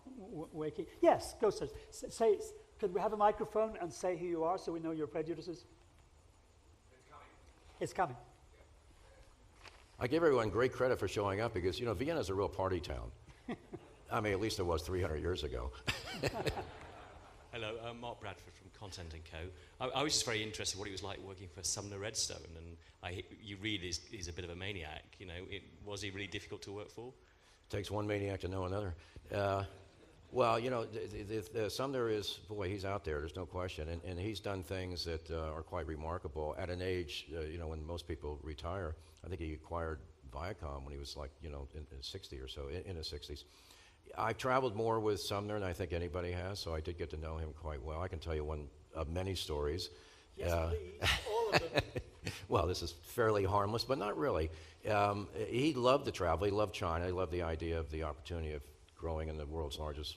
waking. Yes, go, sir. Say, could we have a microphone and say who you are so we know your prejudices? It's coming. It's coming. I give everyone great credit for showing up because, you know, Vienna is a real party town. I mean, at least it was 300 years ago. Hello, I'm Mark Bradford from Content & Co. I was just very interested in what it was like working for Sumner Redstone, and you read he's a bit of a maniac. You know, was he really difficult to work for? Takes one maniac to know another. Well, you know, Sumner is, boy, he's out there, there's no question, and he's done things that are quite remarkable at an age, you know, when most people retire. I think he acquired Viacom when he was like, you know, in 60 or so, in his 60s. I've traveled more with Sumner than I think anybody has, so I did get to know him quite well. I can tell you one of many stories. Yes, please, all of them. Well, this is fairly harmless, but not really. He loved to travel. He loved China. He loved the idea of the opportunity of growing in the world's largest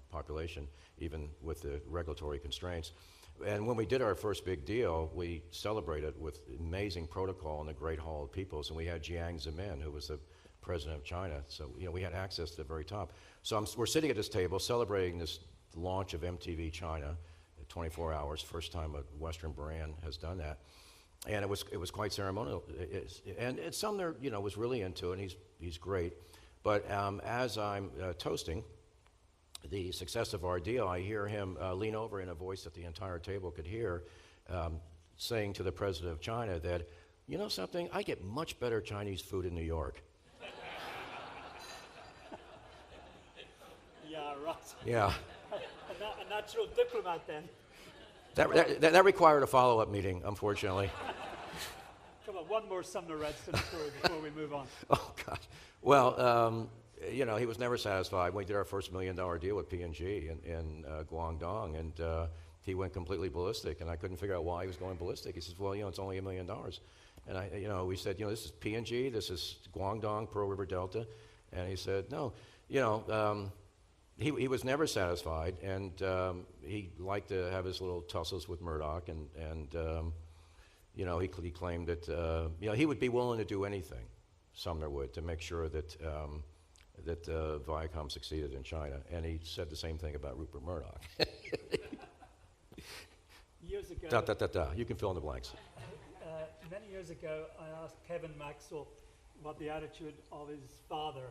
population, even with the regulatory constraints. And when we did our first big deal, we celebrated with amazing protocol in the Great Hall of Peoples, and we had Jiang Zemin, who was the president of China. So, you know, we had access to the very top. So we're sitting at this table celebrating this launch of MTV China, 24 hours, first time a Western brand has done that. And it was quite ceremonial. And Sumner, you know, was really into it, and he's great. But as I'm toasting the success of our deal, I hear him lean over in a voice that the entire table could hear, saying to the president of China that, you know something, I get much better Chinese food in New York. Yeah, right. Yeah. A natural diplomat then. That required a follow-up meeting, unfortunately. Come on, one more Sumner Redstone story before we move on. Oh, God. Well, you know, he was never satisfied. We did our first $1 million deal with P&G in Guangdong, and he went completely ballistic, and I couldn't figure out why he was going ballistic. He says, well, you know, it's only $1 million. And we said, you know, this is P&G, this is Guangdong, Pearl River Delta. And he said, no, you know, he was never satisfied, and he liked to have his little tussles with Murdoch, and you know, he claimed that you know, he would be willing to do anything, Sumner would, to make sure that that Viacom succeeded in China, and he said the same thing about Rupert Murdoch. Years ago, ago, You can fill in the blanks. many years ago, I asked Kevin Maxwell what the attitude of his father,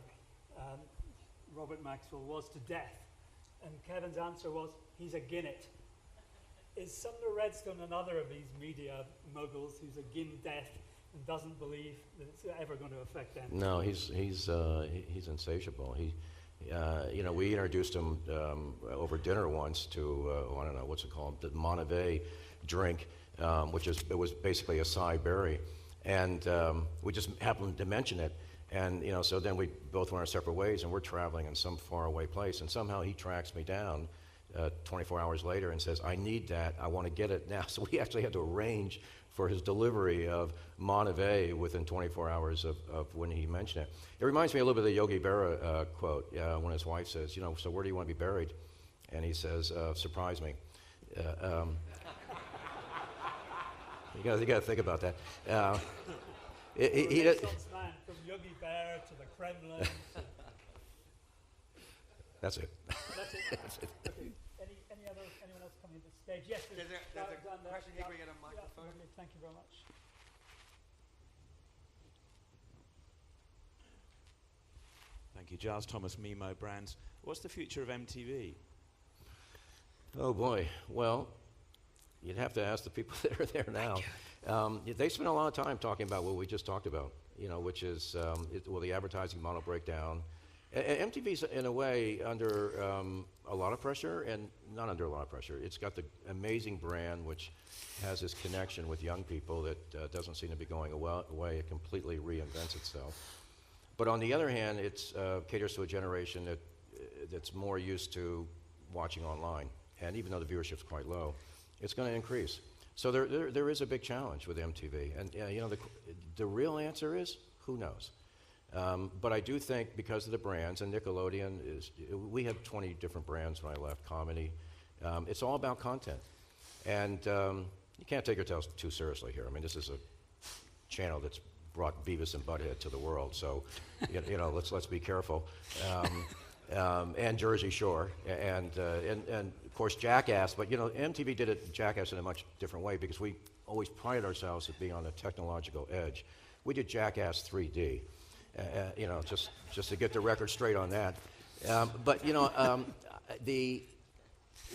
Robert Maxwell, was to death. And Kevin's answer was, he's agin it. Is Sumner Redstone another of these media moguls who's agin death and doesn't believe that it's ever going to affect them? No, he's insatiable. We introduced him over dinner once to I don't know what's it called, the Monterey drink, it was basically a acai berry, and we just happened to mention it, and so then we both went our separate ways, and we're traveling in some faraway place, and somehow he tracks me down 24 hours later and says, I need that, I want to get it now. So we actually had to arrange for his delivery of Monterey within 24 hours of when he mentioned it. It reminds me a little bit of the Yogi Berra quote when his wife says, so where do you want to be buried? And he says, surprise me. You got to think about that. Renaissance man, from Yogi Berra to the Kremlin. That's it. That's it. Okay. Anyone else coming to the stage? Yes, There's a question here. Can we get a microphone? Lovely. Thank you very much. Thank you. Giles Thomas, Mimo Brands. What's the future of MTV? Oh boy. Well, you'd have to ask the people that are there now. They spend a lot of time talking about what we just talked about, which is will the advertising model break down? And MTV's in a way under a lot of pressure, and not under a lot of pressure. It's got the amazing brand, which has this connection with young people that doesn't seem to be going away. It completely reinvents itself. But on the other hand, it caters to a generation that's more used to watching online. And even though the viewership's quite low, it's going to increase. So there is a big challenge with MTV. And the real answer is, who knows? But I do think because of the brands, and Nickelodeon we had 20 different brands when I left, comedy. It's all about content. And you can't take yourself too seriously here. I mean, this is a channel that's brought Beavis and Butthead to the world, so let's be careful. And Jersey Shore, and of course Jackass, but MTV did Jackass in a much different way because we always prided ourselves at being on the technological edge. We did Jackass 3D. Just to get the record straight on that. The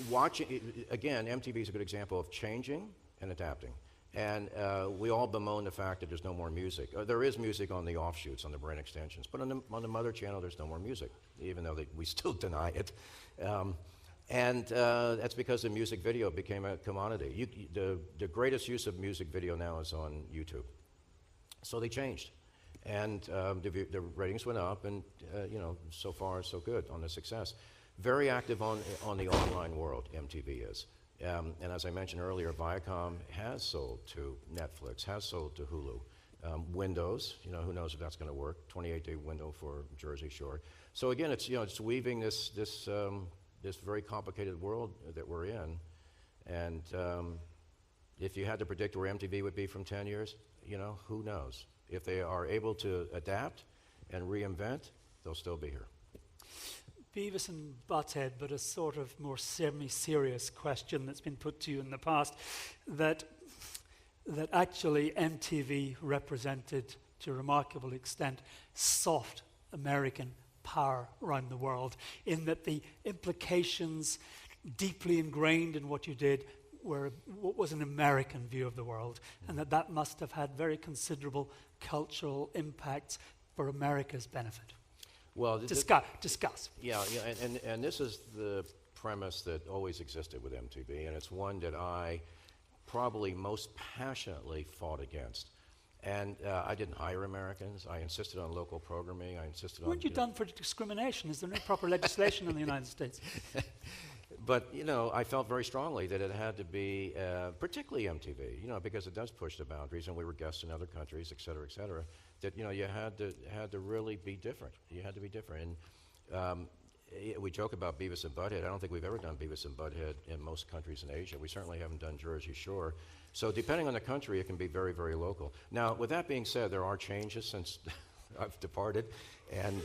watching, again, MTV is a good example of changing and adapting. And we all bemoan the fact that there's no more music. There is music on the offshoots, on the brand extensions, but on the mother channel, there's no more music, even though we still deny it. That's because the music video became a commodity. The greatest use of music video now is on YouTube. So they changed. And the ratings went up, and so far so good on the success. Very active on the online world, MTV is. And as I mentioned earlier, Viacom has sold to Netflix, has sold to Hulu. Windows, who knows if that's going to work? 28-day window for Jersey Shore. So again, it's weaving this very complicated world that we're in. And if you had to predict where MTV would be from 10 years, who knows? If they are able to adapt and reinvent, they'll still be here. Beavis and Butthead, but a sort of more semi-serious question that's been put to you in the past, that actually MTV represented, to a remarkable extent, soft American power around the world, in that the implications deeply ingrained in what you did were what was an American view of the world, and that must have had very considerable cultural impacts for America's benefit. Well, discuss. Yeah, and this is the premise that always existed with MTV, and it's one that I probably most passionately fought against. And I didn't hire Americans. I insisted on local programming. I insisted on... Weren't you done for discrimination? Is there no proper legislation in the United States? But, I felt very strongly that it had to be, particularly MTV, because it does push the boundaries, and we were guests in other countries, et cetera, that, you had to really be different. You had to be different. And we joke about Beavis and Butthead. I don't think we've ever done Beavis and Butthead in most countries in Asia. We certainly haven't done Jersey Shore. So depending on the country, it can be very, very local. Now, with that being said, there are changes since I've departed. And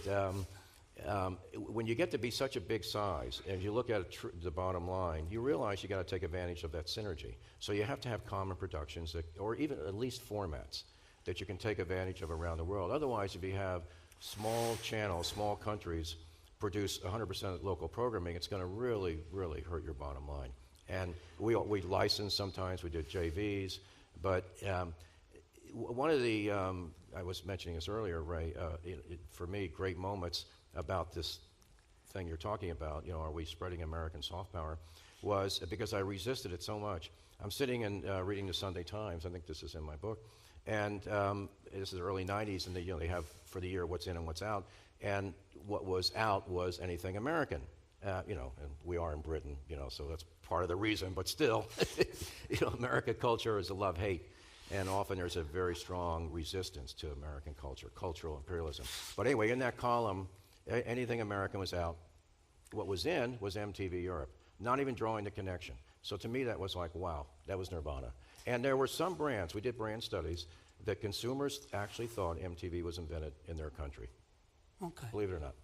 when you get to be such a big size, and you look at the bottom line, you realize you got to take advantage of that synergy. So you have to have common productions, or even at least formats that you can take advantage of around the world. Otherwise, if you have small channels, small countries produce 100% local programming, it's going to really, really hurt your bottom line. And we license sometimes, we do JVs, but one of the, I was mentioning this earlier, Ray, for me, great moments about this thing you're talking about, are we spreading American soft power, was because I resisted it so much. I'm sitting and reading the Sunday Times, I think this is in my book, and this is the early 90s, and they have for the year what's in and what's out, and what was out was anything American, and we are in Britain, so that's part of the reason, but still, American culture is a love-hate. And often there's a very strong resistance to American culture, cultural imperialism. But anyway, in that column, anything American was out. What was in was MTV Europe, not even drawing the connection. So to me, that was like, wow, that was nirvana. And there were some brands, we did brand studies, that consumers actually thought MTV was invented in their country. Okay. Believe it or not.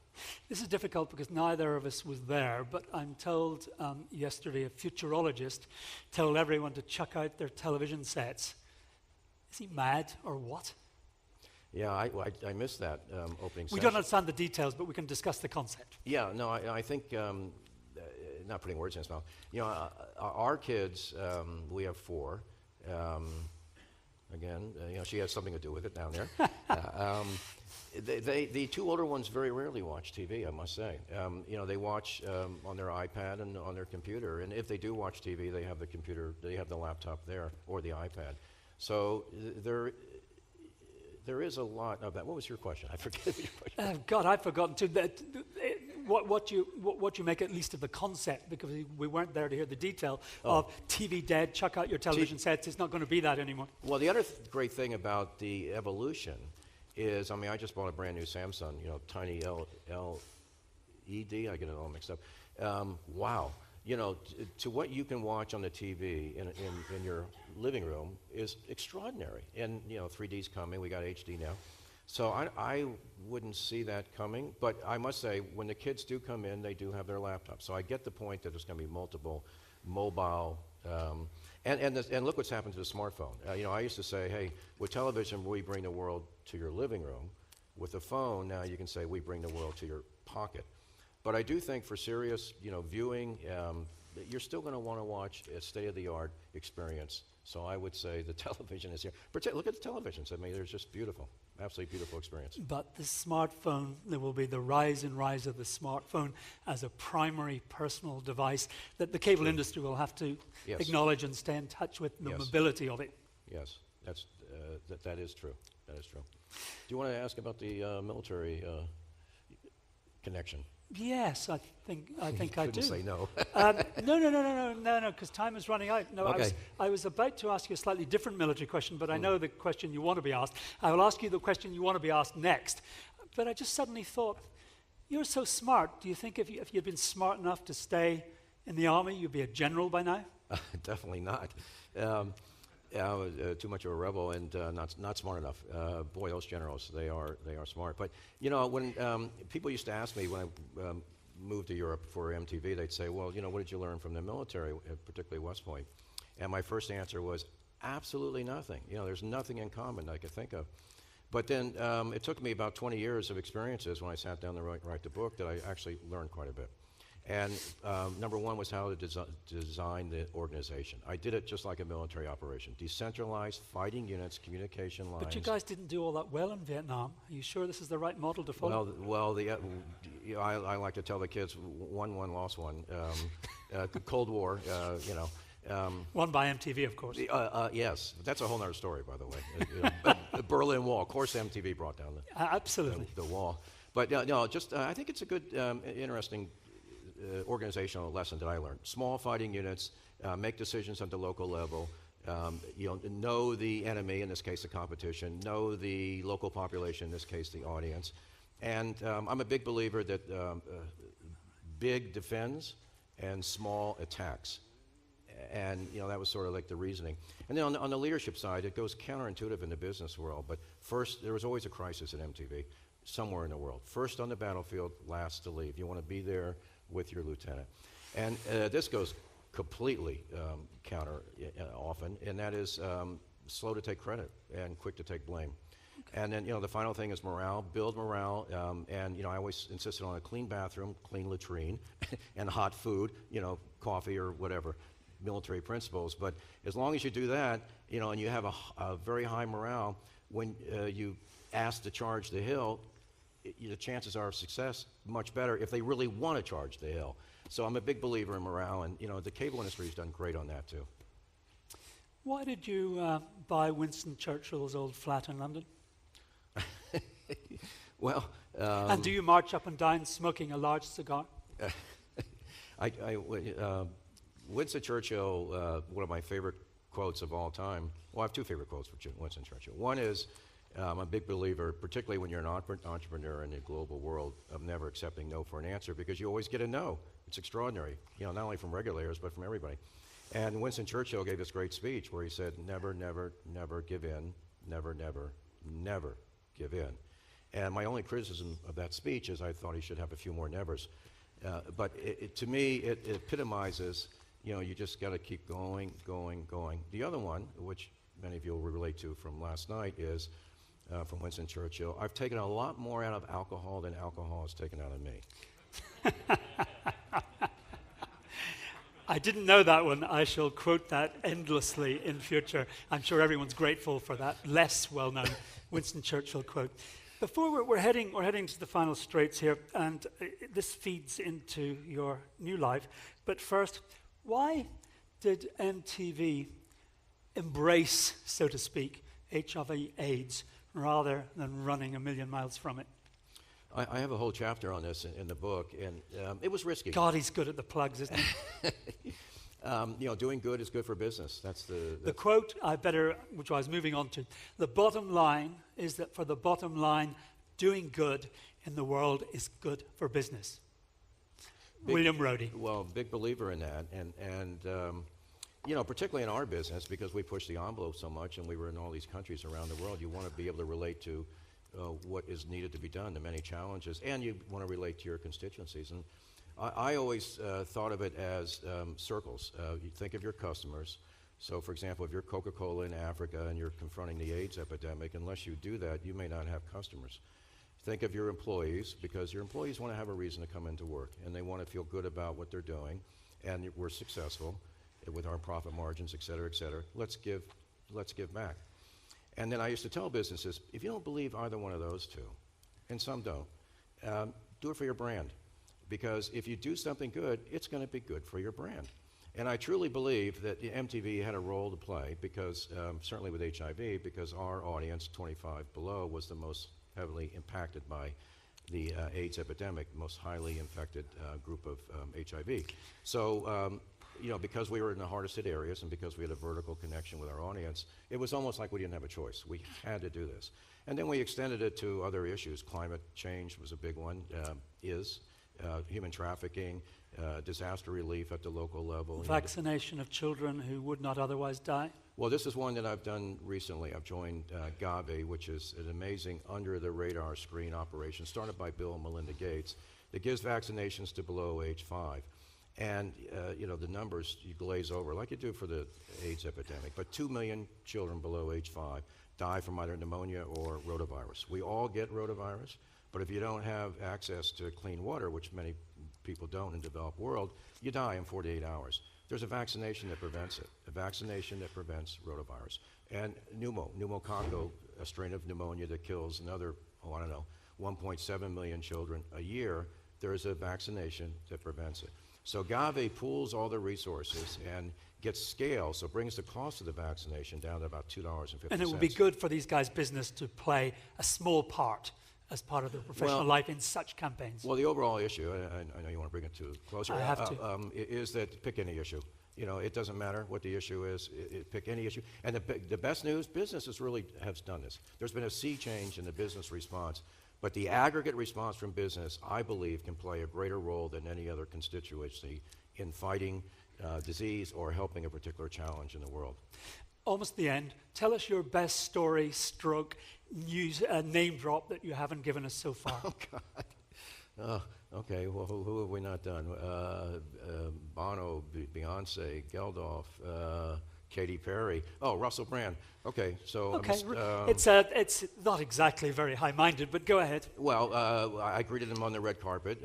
This is difficult because neither of us was there, but I'm told yesterday a futurologist told everyone to chuck out their television sets. Is he mad or what? Yeah, I missed that opening We session. don't understand the details, but we can discuss the concept. Yeah, no, I think, not putting words in his mouth, our kids, we have 4. Again, she has something to do with it down there. The 2 older ones very rarely watch TV, I must say. They watch on their iPad and on their computer, and if they do watch TV, they have the computer, they have the laptop there, or the iPad. So there is a lot of that. What was your question? I forget your question. God, I've forgotten too. What you make at least of the concept, because we weren't there to hear the detail of TV dead, chuck out your television sets. It's not going to be that anymore. Well, the other great thing about the evolution is, I just bought a brand new Samsung, tiny LED, I get it all mixed up. Wow. To what you can watch on the TV in your living room is extraordinary. And, 3D's coming. We got HD now. So I wouldn't see that coming. But I must say, when the kids do come in, they do have their laptops. So I get the point that there's going to be multiple mobile. And look what's happened to the smartphone. I used to say, hey, with television, we bring the world to your living room. With the phone, now you can say, we bring the world to your pocket. But I do think for serious, viewing, you're still going to want to watch a state-of-the-art experience. So I would say the television is here. Look at the televisions. They're just beautiful, absolutely beautiful experience. But the smartphone, there will be the rise and rise of the smartphone as a primary personal device that the cable industry will have to acknowledge and stay in touch with the mobility of it. Yes, that is true. That is true. Do you want to ask about the military connection? Yes, I think I do. Couldn't say no. No, because time is running out. No, okay. I was about to ask you a slightly different military question, but I know the question you want to be asked. I will ask you the question you want to be asked next. But I just suddenly thought, you're so smart. Do you think if you'd been smart enough to stay in the army, you'd be a general by now? Definitely not. Too much of a rebel and not smart enough. Boy, those generals, they are smart. But when people used to ask me when I moved to Europe for MTV, they'd say, well, what did you learn from the military, particularly West Point? And my first answer was absolutely nothing. There's nothing in common that I could think of. But then it took me about 20 years of experiences when I sat down to write the book that I actually learned quite a bit. And number one was how to design the organization. I did it just like a military operation. Decentralized, fighting units, communication lines. But you guys didn't do all that well in Vietnam. Are you sure this is the right model to follow? Well, I like to tell the kids, won one, lost one. Cold War, Won by MTV, of course. Yes, that's a whole other story, by the way. The Berlin Wall. Of course, MTV brought down the wall. But I think it's a good, interesting organizational lesson that I learned. Small fighting units, make decisions at the local level, know the enemy, in this case the competition, know the local population, in this case the audience. And I'm a big believer that big defends and small attacks. And that was sort of like the reasoning. And then on the leadership side, it goes counterintuitive in the business world. But first, there was always a crisis at MTV. somewhere in the world. First on the battlefield, last to leave. You want to be there with your lieutenant. And this goes completely counter often, and that is slow to take credit and quick to take blame. Okay. And then, the final thing is morale, build morale, and, I always insisted on a clean bathroom, clean latrine, and hot food, coffee or whatever, military principles. But as long as you do that, and you have a very high morale, when you ask to charge the hill, the chances are of success much better if they really want to charge the hill. So I'm a big believer in morale, and the cable industry has done great on that too. Why did you buy Winston Churchill's old flat in London? Well, and do you march up and down smoking a large cigar? Winston Churchill, one of my favorite quotes of all time. Well, I have two favorite quotes for Winston Churchill. One is, I'm a big believer, particularly when you're an entrepreneur in the global world, of never accepting no for an answer, because you always get a no. It's extraordinary, not only from regulators, but from everybody. And Winston Churchill gave this great speech where he said, never, never, never give in, never, never, never give in. And my only criticism of that speech is I thought he should have a few more nevers. But to me, it epitomizes, you just got to keep going, going, going. The other one, which many of you will relate to from last night, is from Winston Churchill, I've taken a lot more out of alcohol than alcohol has taken out of me. I didn't know that one. I shall quote that endlessly in future. I'm sure everyone's grateful for that less well-known Winston Churchill quote. Before we're heading to the final straits here, and this feeds into your new life. But first, why did MTV embrace, so to speak, HIV/AIDS rather than running a million miles from it? I have a whole chapter on this in the book, and it was risky. God, he's good at the plugs, isn't he? Doing good is good for business. That's the quote which I was moving on to. The bottom line is that for the bottom line, doing good in the world is good for business. William Roedy. Well, big believer in that, and particularly in our business, because we push the envelope so much, and we were in all these countries around the world. You want to be able to relate to what is needed to be done, the many challenges, and you want to relate to your constituencies. And I always thought of it as circles. You think of your customers. So, for example, if you're Coca-Cola in Africa and you're confronting the AIDS epidemic, unless you do that, you may not have customers. Think of your employees, because your employees want to have a reason to come into work, and they want to feel good about what they're doing, and we're successful with our profit margins, et cetera, et cetera. Let's give back. And then I used to tell businesses, if you don't believe either one of those two, and some don't, do it for your brand. Because if you do something good, it's going to be good for your brand. And I truly believe that MTV had a role to play, because certainly with HIV, because our audience, 25 below, was the most heavily impacted by the AIDS epidemic, most highly infected group of HIV. So, because we were in the hardest hit areas and because we had a vertical connection with our audience, it was almost like we didn't have a choice. We had to do this. And then we extended it to other issues. Climate change was a big one, human trafficking, disaster relief at the local level. Vaccination of children who would not otherwise die? Well, this is one that I've done recently. I've joined Gavi, which is an amazing under-the-radar screen operation started by Bill and Melinda Gates that gives vaccinations to below age 5. And, the numbers, you glaze over, like you do for the AIDS epidemic. But 2 million children below age 5 die from either pneumonia or rotavirus. We all get rotavirus, but if you don't have access to clean water, which many people don't in the developed world, you die in 48 hours. There's a vaccination that prevents it, a vaccination that prevents rotavirus. And pneumococcal, a strain of pneumonia that kills another, 1.7 million children a year, there is a vaccination that prevents it. So Gavi pools all the resources and gets scale, so brings the cost of the vaccination down to about $2.50. And it would be good for these guys' business to play a small part as part of their professional life in such campaigns. Well, the overall issue, I know you want to bring it to closer, I have to. Is that pick any issue. It doesn't matter what the issue is, pick any issue. And the best news, businesses really have done this. There's been a sea change in the business response. But the aggregate response from business, I believe, can play a greater role than any other constituency in fighting disease or helping a particular challenge in the world. almost the end. Tell us your best story, stroke, news, name drop that you haven't given us so far. Oh, God. Oh, okay, well, who have we not done? Bono, Beyonce, Geldof, Katy Perry. Oh, Russell Brand. Okay, so... Okay, it's not exactly very high-minded, but go ahead. Well, I greeted him on the red carpet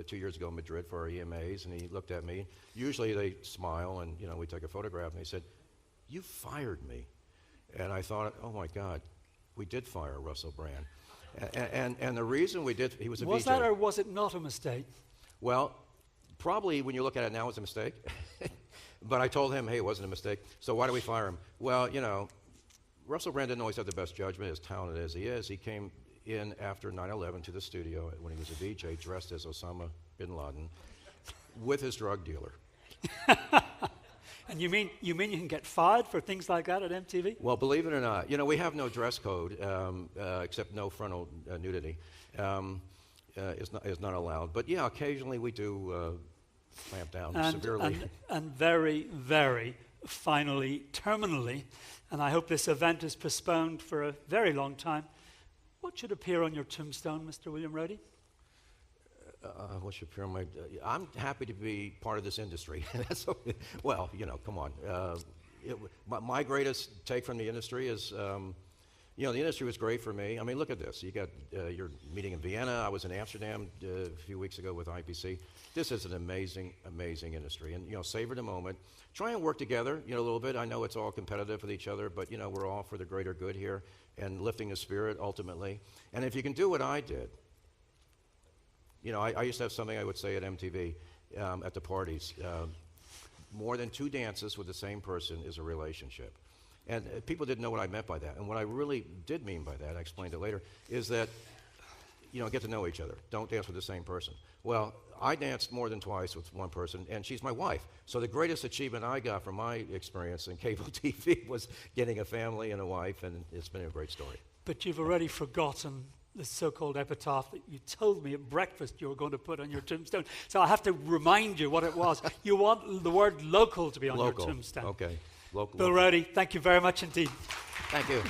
2 years ago in Madrid for our EMAs, and he looked at me. Usually they smile, and we take a photograph, and he said, "You fired me." And I thought, oh my God, we did fire Russell Brand. And the reason we did, he was a VJ. Was that or was it not a mistake? Well, probably when you look at it now, it's a mistake. But I told him, hey, it wasn't a mistake. So why do we fire him? Well, Russell Brand didn't always have the best judgment, as talented as he is. He came in after 9/11 to the studio when he was a VJ, dressed as Osama bin Laden, with his drug dealer. And you mean you can get fired for things like that at MTV? Well, believe it or not, we have no dress code except no frontal nudity. Is not allowed. But yeah, occasionally we do clamp down severely. And very, very finally, terminally, and I hope this event is postponed for a very long time. What should appear on your tombstone, Mr. William Roedy? What should appear on my... I'm happy to be part of this industry. Well, come on. My greatest take from the industry is, the industry was great for me. I mean, look at this. You got your meeting in Vienna. I was in Amsterdam a few weeks ago with IPC. This is an amazing, amazing industry. And, savor the moment. Try and work together, a little bit. I know it's all competitive with each other, but, we're all for the greater good here and lifting the spirit ultimately. And if you can do what I did, I used to have something I would say at MTV at the parties. More than 2 dances with the same person is a relationship. And people didn't know what I meant by that. And what I really did mean by that, I explained it later, is that, get to know each other. Don't dance with the same person. Well, I danced more than twice with one person, and she's my wife. So the greatest achievement I got from my experience in cable TV was getting a family and a wife, and it's been a great story. But you've already forgotten the so-called epitaph that you told me at breakfast you were going to put on your tombstone. So I have to remind you what it was. You want the word local to be on your tombstone. Okay. Local. Bill Roedy, thank you very much indeed. Thank you.